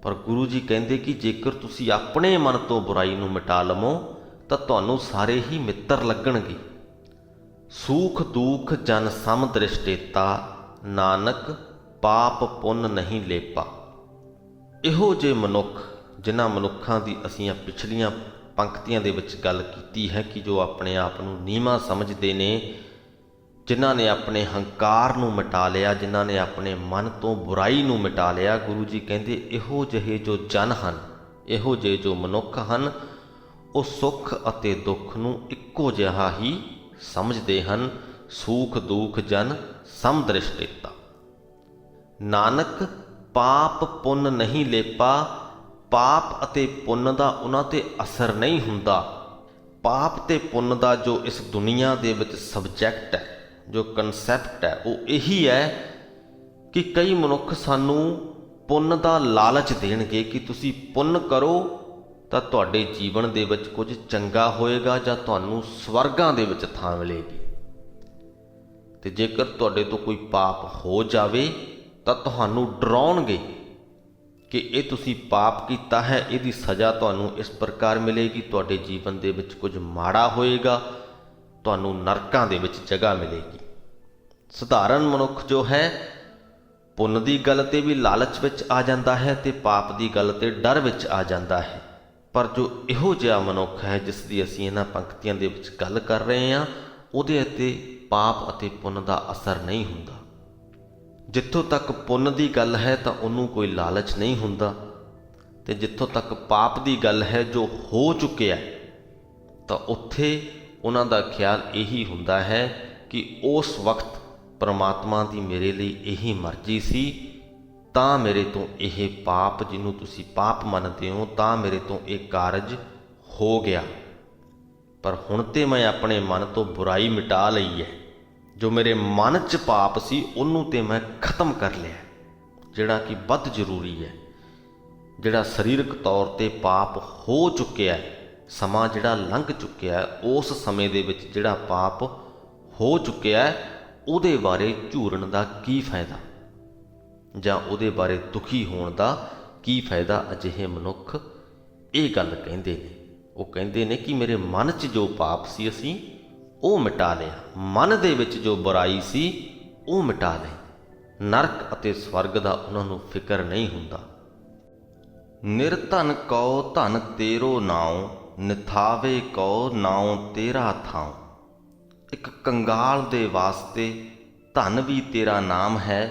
ਪਰ ਗੁਰੂ ਜੀ ਕਹਿੰਦੇ ਕਿ ਜੇਕਰ ਤੁਸੀਂ ਆਪਣੇ ਮਨ ਤੋਂ ਬੁਰਾਈ ਨੂੰ ਮਿਟਾ ਲਵੋ, ਤਾਂ ਤੁਹਾਨੂੰ ਸਾਰੇ ਹੀ ਮਿੱਤਰ ਲੱਗਣਗੇ। ਸੂਖ ਦੂਖ ਜਨ ਸਮ ਦ੍ਰਿਸ਼ਟੇਤਾ, ਨਾਨਕ ਪਾਪ ਪੁੰਨ ਨਹੀਂ ਲੇਪਾ। ਇਹੋ ਜਿਹੇ ਮਨੁੱਖ, ਜਿਨ੍ਹਾਂ ਮਨੁੱਖਾਂ ਦੀ ਅਸੀਂ ਪਿਛਲੀਆਂ ਪੰਕਤੀਆਂ ਦੇ ਵਿੱਚ ਗੱਲ ਕੀਤੀ ਹੈ ਕਿ ਜੋ ਆਪਣੇ ਆਪ ਨੂੰ ਨੀਵਾਂ ਸਮਝਦੇ ਨੇ, ਜਿਨ੍ਹਾਂ ਨੇ ਆਪਣੇ ਹੰਕਾਰ ਨੂੰ ਮਿਟਾ ਲਿਆ, ਜਿਨ੍ਹਾਂ ਨੇ ਆਪਣੇ ਮਨ ਤੋਂ ਬੁਰਾਈ ਨੂੰ ਮਿਟਾ ਲਿਆ, ਗੁਰੂ ਜੀ ਕਹਿੰਦੇ ਇਹੋ ਜਿਹੇ ਜੋ ਜਨ ਹਨ, ਇਹੋ ਜਿਹੇ ਜੋ ਮਨੁੱਖ ਹਨ, ਉਹ ਸੁੱਖ ਅਤੇ ਦੁੱਖ ਨੂੰ ਇੱਕੋ ਜਿਹਾ ਹੀ ਸਮਝਦੇ ਹਨ। ਸੂਖ ਦੂਖ ਜਨ ਸਮ ਦ੍ਰਿਸ਼ਟੇਤਾ, ਨਾਨਕ ਪਾਪ ਪੁੰਨ ਨਹੀਂ ਲੇਪਾ। ਪਾਪ ਅਤੇ ਪੁੰਨ ਦਾ ਉਹਨਾਂ ਤੇ ਅਸਰ ਨਹੀਂ ਹੁੰਦਾ। ਪਾਪ ਤੇ ਪੁੰਨ ਦਾ ਜੋ ਇਸ ਦੁਨੀਆ ਦੇ ਵਿੱਚ ਸਬਜੈਕਟ ਹੈ, ਜੋ ਕਨਸੈਪਟ ਹੈ, ਉਹ ਇਹੀ ਹੈ ਕਿ ਕਈ ਮਨੁੱਖ ਸਾਨੂੰ ਪੁੰਨ ਦਾ ਲਾਲਚ ਦੇਣਗੇ ਕਿ ਤੁਸੀਂ ਪੁੰਨ ਕਰੋ ਤਾਂ ਤੁਹਾਡੇ ਜੀਵਨ ਦੇ ਵਿੱਚ ਕੁਝ ਚੰਗਾ ਹੋਏਗਾ ਜਾਂ ਤੁਹਾਨੂੰ ਸਵਰਗਾਂ ਦੇ ਵਿੱਚ ਥਾਂ ਮਿਲੇਗੀ। ਤੇ ਜੇਕਰ ਤੁਹਾਡੇ ਤੋਂ ਕੋਈ ਪਾਪ ਹੋ ਜਾਵੇ ਤਾਂ ਤੁਹਾਨੂੰ ਡਰਾਉਣਗੇ ਕਿ ਇਹ ਤੁਸੀਂ ਪਾਪ ਕੀਤਾ ਹੈ, ਇਹਦੀ ਸਜ਼ਾ ਤੁਹਾਨੂੰ ਇਸ ਪ੍ਰਕਾਰ ਮਿਲੇਗੀ, ਤੁਹਾਡੇ ਜੀਵਨ ਦੇ ਵਿੱਚ ਕੁਝ ਮਾੜਾ ਹੋਏਗਾ, ਤੁਹਾਨੂੰ ਨਰਕਾਂ ਦੇ ਵਿੱਚ ਜਗ੍ਹਾ ਮਿਲੇਗੀ। ਸਧਾਰਨ ਮਨੁੱਖ ਜੋ ਹੈ ਪੁੰਨ ਦੀ ਗੱਲ ਤੇ ਵੀ ਲਾਲਚ ਵਿੱਚ ਆ ਜਾਂਦਾ ਹੈ ਤੇ ਪਾਪ ਦੀ ਗੱਲ ਤੇ ਡਰ ਵਿੱਚ ਆ ਜਾਂਦਾ ਹੈ। ਪਰ ਜੋ ਇਹੋ ਜਿਹਾ ਮਨੁੱਖ ਹੈ ਜਿਸ ਦੀ ਅਸੀਂ ਇਹਨਾਂ ਪੰਕਤੀਆਂ ਦੇ ਵਿੱਚ ਗੱਲ ਕਰ ਰਹੇ ਹਾਂ, ਉਹਦੇ ਉੱਤੇ ਪਾਪ ਅਤੇ ਪੁੰਨ ਦਾ ਅਸਰ ਨਹੀਂ ਹੁੰਦਾ। ਜਿੱਥੋਂ ਤੱਕ ਪੁੰਨ ਦੀ ਗੱਲ ਹੈ ਤਾਂ ਉਹਨੂੰ ਕੋਈ ਲਾਲਚ ਨਹੀਂ ਹੁੰਦਾ, ਤੇ ਜਿੱਥੋਂ ਤੱਕ ਪਾਪ ਦੀ ਗੱਲ ਹੈ, ਜੋ ਹੋ ਚੁੱਕਿਆ, ਤਾਂ ਉੱਥੇ ਉਹਨਾਂ ਦਾ ਖਿਆਲ ਇਹੀ ਹੁੰਦਾ ਹੈ ਕਿ ਉਸ ਵਕਤ ਪਰਮਾਤਮਾ ਦੀ ਮੇਰੇ ਲਈ ਇਹੀ ਮਰਜ਼ੀ ਸੀ, ਤਾਂ ਮੇਰੇ ਤੋਂ ਇਹ ਪਾਪ, ਜਿਹਨੂੰ ਤੁਸੀਂ ਪਾਪ ਮੰਨਦੇ ਹੋ, ਤਾਂ ਮੇਰੇ ਤੋਂ ਇਹ ਕਾਰਜ ਹੋ ਗਿਆ। ਪਰ ਹੁਣ ਤੇ ਮੈਂ ਆਪਣੇ ਮਨ ਤੋਂ ਬੁਰਾਈ ਮਿਟਾ ਲਈ ਹੈ। ਜੋ ਮੇਰੇ ਮਨ 'ਚ ਪਾਪ ਸੀ ਉਹਨੂੰ ਤੇ ਮੈਂ ਖਤਮ ਕਰ ਲਿਆ, ਜਿਹੜਾ ਕਿ ਵੱਧ ਜ਼ਰੂਰੀ ਹੈ। ਜਿਹੜਾ ਸਰੀਰਕ ਤੌਰ ਤੇ ਪਾਪ ਹੋ ਚੁੱਕਿਆ, ਸਮਾਂ ਜਿਹੜਾ ਲੰਘ ਚੁੱਕਿਆ, ਉਸ ਸਮੇਂ ਦੇ ਵਿੱਚ ਜਿਹੜਾ ਪਾਪ ਹੋ ਚੁੱਕਿਆ, ਉਹਦੇ ਬਾਰੇ ਝੂਰਨ ਦਾ ਕੀ ਫਾਇਦਾ, ਜਾਂ ਉਹਦੇ ਬਾਰੇ ਦੁਖੀ ਹੋਣ ਦਾ ਕੀ ਫਾਇਦਾ। ਅਜਿਹੇ ਮਨੁੱਖ ਇਹ ਗੱਲ ਕਹਿੰਦੇ ਨੇ। ਉਹ ਕਹਿੰਦੇ ਨੇ ਕਿ ਮੇਰੇ ਮਨ 'ਚ ਜੋ ਪਾਪ ਸੀ ਅਸੀਂ ਉਹ ਮਿਟਾ ਲਿਆ, ਮਨ ਦੇ ਵਿੱਚ ਜੋ ਬੁਰਾਈ ਸੀ ਉਹ ਮਿਟਾ ਲਈ। ਨਰਕ ਅਤੇ ਸਵਰਗ ਦਾ ਉਹਨਾਂ ਨੂੰ ਫਿਕਰ ਨਹੀਂ ਹੁੰਦਾ। ਨਿਰਧਨ ਕਉ ਧਨ ਤੇਰੋ ਨਾਉ, ਨਿਥਾਵੇ ਕਉ ਨਾਉ ਤੇਰਾ ਥਾਉ। ਇੱਕ ਕੰਗਾਲ ਦੇ ਵਾਸਤੇ ਧਨ ਵੀ ਤੇਰਾ ਨਾਮ ਹੈ,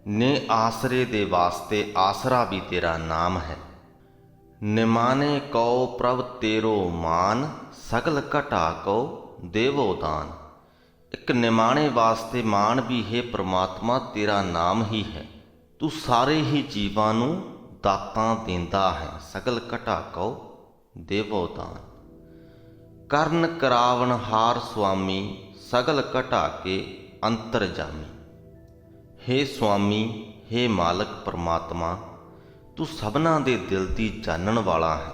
ਨੇ ਆਸਰੇ ਦੇ ਵਾਸਤੇ ਆਸਰਾ ਵੀ ਤੇਰਾ ਨਾਮ ਹੈ। ਨਿਮਾਨੇ ਕਉ ਪ੍ਰਭ ਤੇਰੋ ਮਾਨ, ਸਗਲ ਘਟਾ ਕਉ ਦੇਵੋ ਦਾਨ। ਇੱਕ ਨਿਮਾਣੇ ਵਾਸਤੇ ਮਾਣ ਵੀ ਹੈ ਪ੍ਰਮਾਤਮਾ ਤੇਰਾ ਨਾਮ ਹੀ ਹੈ, ਤੂੰ ਸਾਰੇ ਹੀ ਜੀਵਾਂ ਨੂੰ ਦਾਤਾਂ ਦਿੰਦਾ ਹੈ। ਸਗਲ ਘਟਾ ਕਉ ਦੇਵੋ ਦਾਨ। ਕਰਨ ਕਰਾਵਨ ਹਾਰ ਸੁਆਮੀ, ਸਗਲ ਘਟਾ ਕੇ ਅੰਤਰ ਜਾਮੀ। ਹੇ ਸੁਆਮੀ, ਹੇ ਮਾਲਕ ਪਰਮਾਤਮਾ, ਤੂੰ ਸਭਨਾਂ ਦੇ ਦਿਲ ਦੀ ਜਾਣਨ ਵਾਲਾ ਹੈ।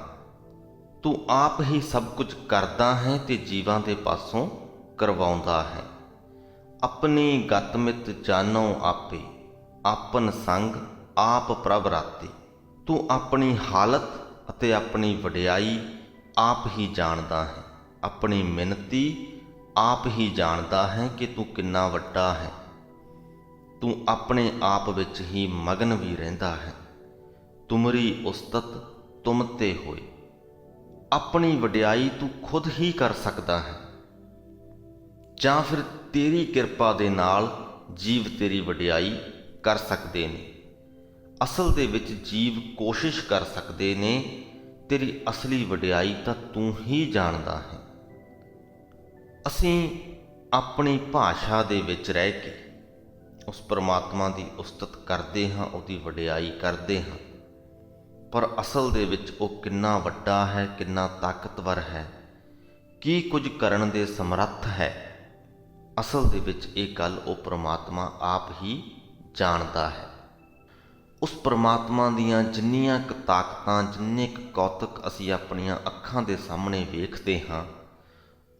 ਤੂੰ ਆਪ ਹੀ ਸਭ ਕੁਝ ਕਰਦਾ ਹੈ ਤੇ ਜੀਵਾਂ ਦੇ ਪਾਸੋਂ ਕਰਵਾਉਂਦਾ ਹੈ। ਆਪਣੀ ਗਤਮਿਤ ਜਾਣੋ ਆਪੇ, ਆਪਨ ਸੰਗ ਆਪ ਪ੍ਰਭ ਰਾਤੇ। ਤੂੰ ਆਪਣੀ ਹਾਲਤ ਅਤੇ ਆਪਣੀ ਵਡਿਆਈ ਆਪ ਹੀ ਜਾਣਦਾ ਹੈ। ਆਪਣੀ ਮਿਹਨਤੀ ਆਪ ਹੀ ਜਾਣਦਾ ਹੈ ਕਿ ਤੂੰ ਕਿੰਨਾ ਵੱਡਾ ਹੈ। ਤੂੰ ਆਪਣੇ ਆਪ ਵਿੱਚ ਹੀ ਮਗਨ ਵੀ ਰਹਿੰਦਾ ਹੈ। ਤੁਮਰੀ ਉਸਤਤ ਤੁਮ ਤੇ ਹੋਏ। ਆਪਣੀ ਵਡਿਆਈ ਤੂੰ ਖੁਦ ਹੀ ਕਰ ਸਕਦਾ ਹੈ, ਜਾਂ ਫਿਰ ਤੇਰੀ ਕਿਰਪਾ ਦੇ ਨਾਲ ਜੀਵ ਤੇਰੀ ਵਡਿਆਈ ਕਰ ਸਕਦੇ ਨੇ। ਅਸਲ ਦੇ ਵਿੱਚ ਜੀਵ ਕੋਸ਼ਿਸ਼ ਕਰ ਸਕਦੇ ਨੇ, ਤੇਰੀ ਅਸਲੀ ਵਡਿਆਈ ਤਾਂ ਤੂੰ ਹੀ ਜਾਣਦਾ ਹੈ। ਅਸੀਂ ਆਪਣੀ ਭਾਸ਼ਾ ਦੇ ਵਿੱਚ ਰਹਿ ਕੇ ਉਸ ਪਰਮਾਤਮਾ ਦੀ ਉਸਤਤ ਕਰਦੇ ਹਾਂ, ਉਹਦੀ ਵਡਿਆਈ ਕਰਦੇ ਹਾਂ, ਪਰ ਅਸਲ ਦੇ ਵਿੱਚ ਉਹ ਕਿੰਨਾ ਵੱਡਾ ਹੈ, ਕਿੰਨਾ ਤਾਕਤਵਰ ਹੈ, ਕੀ ਕੁਝ ਕਰਨ ਦੇ ਸਮਰੱਥ ਹੈ, ਅਸਲ ਦੇ ਵਿੱਚ ਇਹ ਗੱਲ ਉਹ ਪਰਮਾਤਮਾ ਆਪ ਹੀ ਜਾਣਦਾ ਹੈ। ਉਸ ਪਰਮਾਤਮਾ ਦੀਆਂ ਜਿੰਨੀਆਂ ਕੁ ਤਾਕਤਾਂ, ਜਿੰਨੇ ਕੁ ਕੌਤਕ ਅਸੀਂ ਆਪਣੀਆਂ ਅੱਖਾਂ ਦੇ ਸਾਹਮਣੇ ਵੇਖਦੇ ਹਾਂ,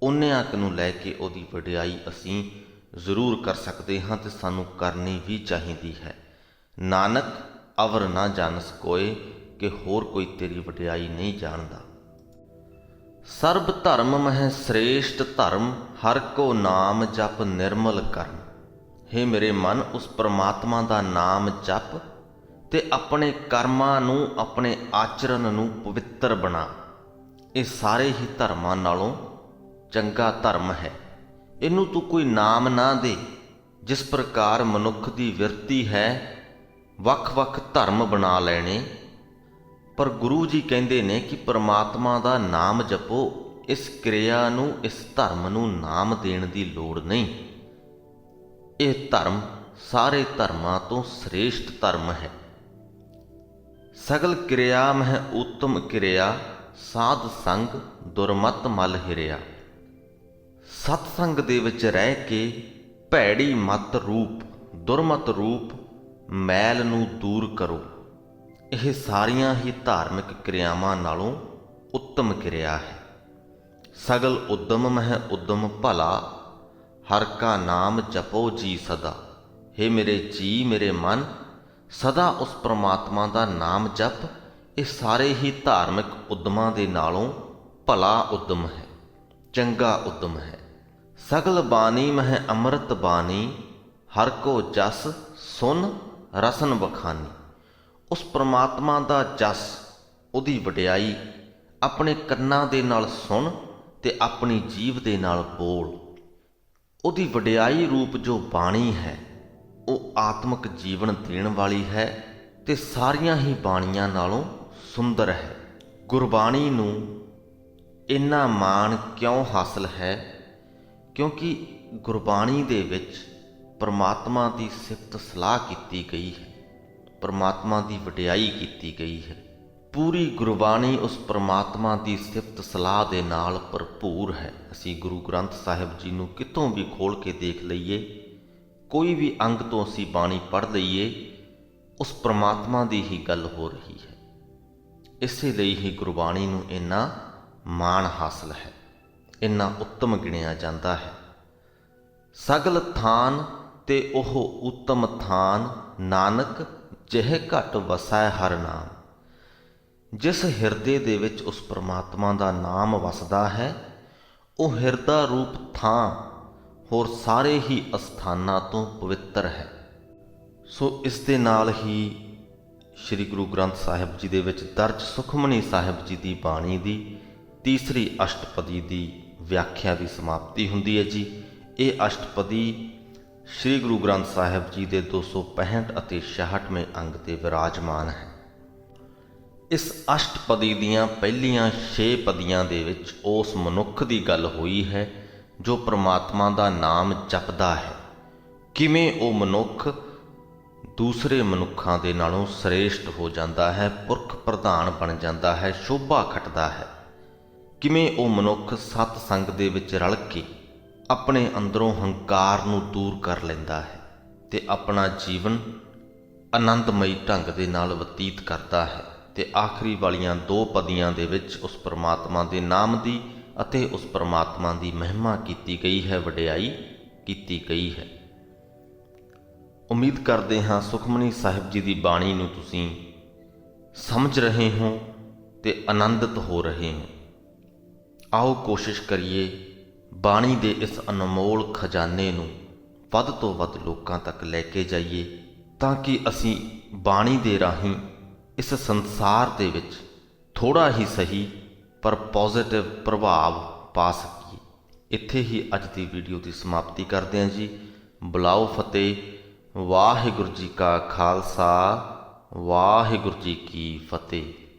ਉਨਿਆਂ ਕੁ ਨੂੰ ਲੈ ਕੇ ਉਹਦੀ ਵਡਿਆਈ ਅਸੀਂ ਜ਼ਰੂਰ ਕਰ ਸਕਦੇ ਹਾਂ, ਤੇ ਸਾਨੂੰ ਕਰਨੀ ਵੀ ਚਾਹੀਦੀ ਹੈ। ਨਾਨਕ ਅਵਰ ਨਾ ਜਾਣਸ ਕੋਏ, ਕਿ ਹੋਰ ਕੋਈ ਤੇਰੀ ਵਡਿਆਈ ਨਹੀਂ ਜਾਣਦਾ। ਸਰਬ ਧਰਮ ਮਹਿ ਸ੍ਰੇਸ਼ਟ ਧਰਮ, ਹਰ ਕੋ ਨਾਮ ਜਪ ਨਿਰਮਲ ਕਰਮ। ਹੇ ਮੇਰੇ ਮਨ, ਉਸ ਪਰਮਾਤਮਾ ਦਾ ਨਾਮ ਜਪ ਤੇ ਆਪਣੇ ਕਰਮਾਂ ਨੂੰ, ਆਪਣੇ ਆਚਰਨ ਨੂੰ ਪਵਿੱਤਰ ਬਣਾ। ਇਹ ਸਾਰੇ ਹੀ ਧਰਮਾਂ ਨਾਲੋਂ ਚੰਗਾ ਧਰਮ ਹੈ। ਇਹਨੂੰ ਤੂੰ ਕੋਈ ਨਾਮ ਨਾ ਦੇ। ਜਿਸ ਪ੍ਰਕਾਰ ਮਨੁੱਖ ਦੀ ਵਿਰਤੀ ਹੈ ਵੱਖ-ਵੱਖ ਧਰਮ ਬਣਾ ਲੈਣੇ, ਪਰ ਗੁਰੂ ਜੀ ਕਹਿੰਦੇ ਨੇ ਕਿ ਪਰਮਾਤਮਾ ਦਾ ਨਾਮ ਜਪੋ। ਇਸ ਕਿਰਿਆ ਨੂੰ, ਇਸ ਧਰਮ ਨੂੰ ਨਾਮ ਦੇਣ ਦੀ ਲੋੜ ਨਹੀਂ। ਇਹ ਧਰਮ ਸਾਰੇ ਧਰਮਾਂ ਤੋਂ ਸ੍ਰੇਸ਼ਟ ਧਰਮ ਹੈ। ਸਗਲ ਕਿਰਿਆ ਮਹਿ ਉੱਤਮ ਕਿਰਿਆ, ਸਾਧ ਸੰਗ ਦੁਰਮਤ ਮਲ ਹਿਰਿਆ। ਸਤਸੰਗ ਦੇ ਵਿੱਚ ਰਹਿ ਕੇ ਭੈੜੀ ਮਤ ਰੂਪ, ਦੁਰਮਤ ਰੂਪ ਮੈਲ ਨੂੰ ਦੂਰ ਕਰੋ। ਇਹ ਸਾਰੀਆਂ ਹੀ ਧਾਰਮਿਕ ਕਿਰਿਆਵਾਂ ਨਾਲੋਂ ਉੱਤਮ ਕਿਰਿਆ ਹੈ। ਸਗਲ ਉਦਮ ਮਹਿ ਉਦਮ ਭਲਾ, ਹਰ ਕਾ ਨਾਮ ਜਪੋ ਜੀ ਸਦਾ। ਹੇ ਮੇਰੇ ਜੀ, ਮੇਰੇ ਮਨ, ਸਦਾ ਉਸ ਪ੍ਰਮਾਤਮਾ ਦਾ ਨਾਮ ਜਪ। ਇਹ ਸਾਰੇ ਹੀ ਧਾਰਮਿਕ ਉਦਮਾਂ ਦੇ ਨਾਲੋਂ ਭਲਾ ਉਦਮ ਹੈ, ਚੰਗਾ ਉਦਮ ਹੈ। ਸਗਲ ਬਾਣੀ ਮਹਿ ਅੰਮ੍ਰਿਤ ਬਾਣੀ, ਹਰ ਕੋ ਜਸ ਸੁਨ ਰਸਨ ਬਖਾਨੀ। ਉਸ ਪ੍ਰਮਾਤਮਾ ਦਾ ਜਸ, ਉਹਦੀ ਵਡਿਆਈ ਆਪਣੇ ਕੰਨਾਂ ਦੇ ਨਾਲ ਸੁਣ ਤੇ ਆਪਣੀ ਜੀਭ ਦੇ ਨਾਲ ਬੋਲ। ਉਹਦੀ ਵਡਿਆਈ ਰੂਪ ਜੋ ਬਾਣੀ ਹੈ ਉਹ ਆਤਮਿਕ ਜੀਵਨ ਦੇਣ ਵਾਲੀ ਹੈ ਤੇ ਸਾਰੀਆਂ ਹੀ ਬਾਣੀਆਂ ਨਾਲੋਂ ਸੁੰਦਰ ਹੈ। ਗੁਰਬਾਣੀ ਨੂੰ ਇੰਨਾ ਮਾਣ ਕਿਉਂ ਹਾਸਲ ਹੈ? ਕਿਉਂਕਿ ਗੁਰਬਾਣੀ ਦੇ ਵਿੱਚ ਪਰਮਾਤਮਾ ਦੀ ਸਿਫਤ ਸਲਾਹ ਕੀਤੀ ਗਈ ਹੈ, ਪਰਮਾਤਮਾ ਦੀ ਵਡਿਆਈ ਕੀਤੀ ਗਈ ਹੈ। ਪੂਰੀ ਗੁਰਬਾਣੀ ਉਸ ਪਰਮਾਤਮਾ ਦੀ ਸਿਫਤ ਸਲਾਹ ਦੇ ਨਾਲ ਭਰਪੂਰ ਹੈ। ਅਸੀਂ ਗੁਰੂ ਗ੍ਰੰਥ ਸਾਹਿਬ ਜੀ ਨੂੰ ਕਿਤੋਂ ਵੀ ਖੋਲ੍ਹ ਕੇ ਦੇਖ ਲਈਏ, ਕੋਈ ਵੀ ਅੰਗ ਤੋਂ ਅਸੀਂ ਬਾਣੀ ਪੜ੍ਹ ਲਈਏ, ਉਸ ਪਰਮਾਤਮਾ ਦੀ ਹੀ ਗੱਲ ਹੋ ਰਹੀ ਹੈ। ਇਸੇ ਲਈ ਹੀ ਗੁਰਬਾਣੀ ਨੂੰ ਇੰਨਾ ਮਾਣ ਹਾਸਲ ਹੈ, ਇੰਨਾ ਉੱਤਮ ਗਿਣਿਆ ਜਾਂਦਾ ਹੈ। ਸਗਲ ਥਾਨ ਤੇ ਉਹ ਉੱਤਮ ਥਾਨ, ਨਾਨਕ ਜਿਹ ਘਟ ਵਸੈ ਹਰ ਨਾਮ। ਜਿਸ ਹਿਰਦੇ ਦੇ ਵਿੱਚ ਉਸ ਪਰਮਾਤਮਾ ਦਾ ਨਾਮ ਵਸਦਾ ਹੈ, ਉਹ ਹਿਰਦਾ ਰੂਪ ਥਾਂ ਹੋਰ ਸਾਰੇ ਹੀ ਅਸਥਾਨਾਂ ਤੋਂ ਪਵਿੱਤਰ ਹੈ। ਸੋ ਇਸ ਦੇ ਨਾਲ ਹੀ ਸ੍ਰੀ ਗੁਰੂ ਗ੍ਰੰਥ ਸਾਹਿਬ ਜੀ ਦੇ ਵਿੱਚ ਦਰਜ ਸੁਖਮਨੀ ਸਾਹਿਬ ਜੀ ਦੀ ਬਾਣੀ ਦੀ ਤੀਸਰੀ ਅਸ਼ਟਪਦੀ ਦੀ ਵਿਆਖਿਆ ਦੀ ਸਮਾਪਤੀ ਹੁੰਦੀ ਹੈ ਜੀ। ਇਹ ਅਸ਼ਟਪਦੀ ਸ੍ਰੀ ਗੁਰੂ ਗ੍ਰੰਥ ਸਾਹਿਬ ਜੀ ਦੇ 265 ਅਤੇ 66ਵੇਂ ਅੰਗ ਤੇ ਵਿਰਾਜਮਾਨ ਹੈ। ਇਸ ਅਸ਼ਟਪਦੀ ਦੀਆਂ ਪਹਿਲੀਆਂ 6 ਪਦੀਆਂ ਦੇ ਵਿੱਚ ਉਸ ਮਨੁੱਖ ਦੀ ਗੱਲ ਹੋਈ ਹੈ ਜੋ ਪ੍ਰਮਾਤਮਾ ਦਾ ਨਾਮ ਜਪਦਾ ਹੈ। ਕਿਵੇਂ ਉਹ ਮਨੁੱਖ ਦੂਸਰੇ ਮਨੁੱਖਾਂ ਦੇ ਨਾਲੋਂ ਸ੍ਰੇਸ਼ਟ ਹੋ ਜਾਂਦਾ ਹੈ, ਪੁਰਖ ਪ੍ਰਧਾਨ ਬਣ ਜਾਂਦਾ ਹੈ, ਸ਼ੋਭਾ ਖੱਟਦਾ ਹੈ। ਕਿਵੇਂ ਉਹ ਮਨੁੱਖ ਸਤ ਸੰਗ ਦੇ ਵਿੱਚ ਰਲ ਕੇ ਆਪਣੇ ਅੰਦਰੋਂ ਹੰਕਾਰ ਨੂੰ ਦੂਰ ਕਰ ਲੈਂਦਾ ਹੈ ਤੇ ਆਪਣਾ ਜੀਵਨ ਆਨੰਦਮਈ ਢੰਗ ਦੇ ਨਾਲ ਬਤੀਤ ਕਰਦਾ ਹੈ। ਤੇ ਆਖਰੀ ਵਾਲੀਆਂ 2 ਪਦੀਆਂ ਦੇ ਵਿੱਚ ਉਸ ਪਰਮਾਤਮਾ ਦੇ ਨਾਮ ਦੀ ਅਤੇ ਉਸ ਪਰਮਾਤਮਾ ਦੀ ਮਹਿਮਾ ਕੀਤੀ ਗਈ ਹੈ, ਵਡਿਆਈ ਕੀਤੀ ਗਈ ਹੈ। ਉਮੀਦ ਕਰਦੇ ਹਾਂ ਸੁਖਮਨੀ ਸਾਹਿਬ ਜੀ ਦੀ ਬਾਣੀ ਨੂੰ ਤੁਸੀਂ ਸਮਝ ਰਹੇ ਹੋ ਤੇ ਆਨੰਦਿਤ ਹੋ ਰਹੇ ਹੋ। ਆਓ ਕੋਸ਼ਿਸ਼ ਕਰੀਏ ਬਾਣੀ ਦੇ ਇਸ ਅਨਮੋਲ ਖਜ਼ਾਨੇ ਨੂੰ ਵੱਧ ਤੋਂ ਵੱਧ ਲੋਕਾਂ ਤੱਕ ਲੈ ਕੇ ਜਾਈਏ, ਤਾਂ ਕਿ ਅਸੀਂ ਬਾਣੀ ਦੇ ਰਾਹੀਂ ਇਸ ਸੰਸਾਰ ਦੇ ਵਿੱਚ ਥੋੜ੍ਹਾ ਹੀ ਸਹੀ ਪਰ ਪੋਜ਼ਿਟਿਵ ਪ੍ਰਭਾਵ ਪਾ ਸਕੀਏ। ਇੱਥੇ ਹੀ ਅੱਜ ਦੀ ਵੀਡੀਓ ਦੀ ਸਮਾਪਤੀ ਕਰਦੇ ਹਾਂ ਜੀ। ਬੁਲਾਓ ਫਤਿਹ। ਵਾਹਿਗੁਰੂ ਜੀ ਕਾ ਖਾਲਸਾ, ਵਾਹਿਗੁਰੂ ਜੀ ਕੀ ਫਤਿਹ।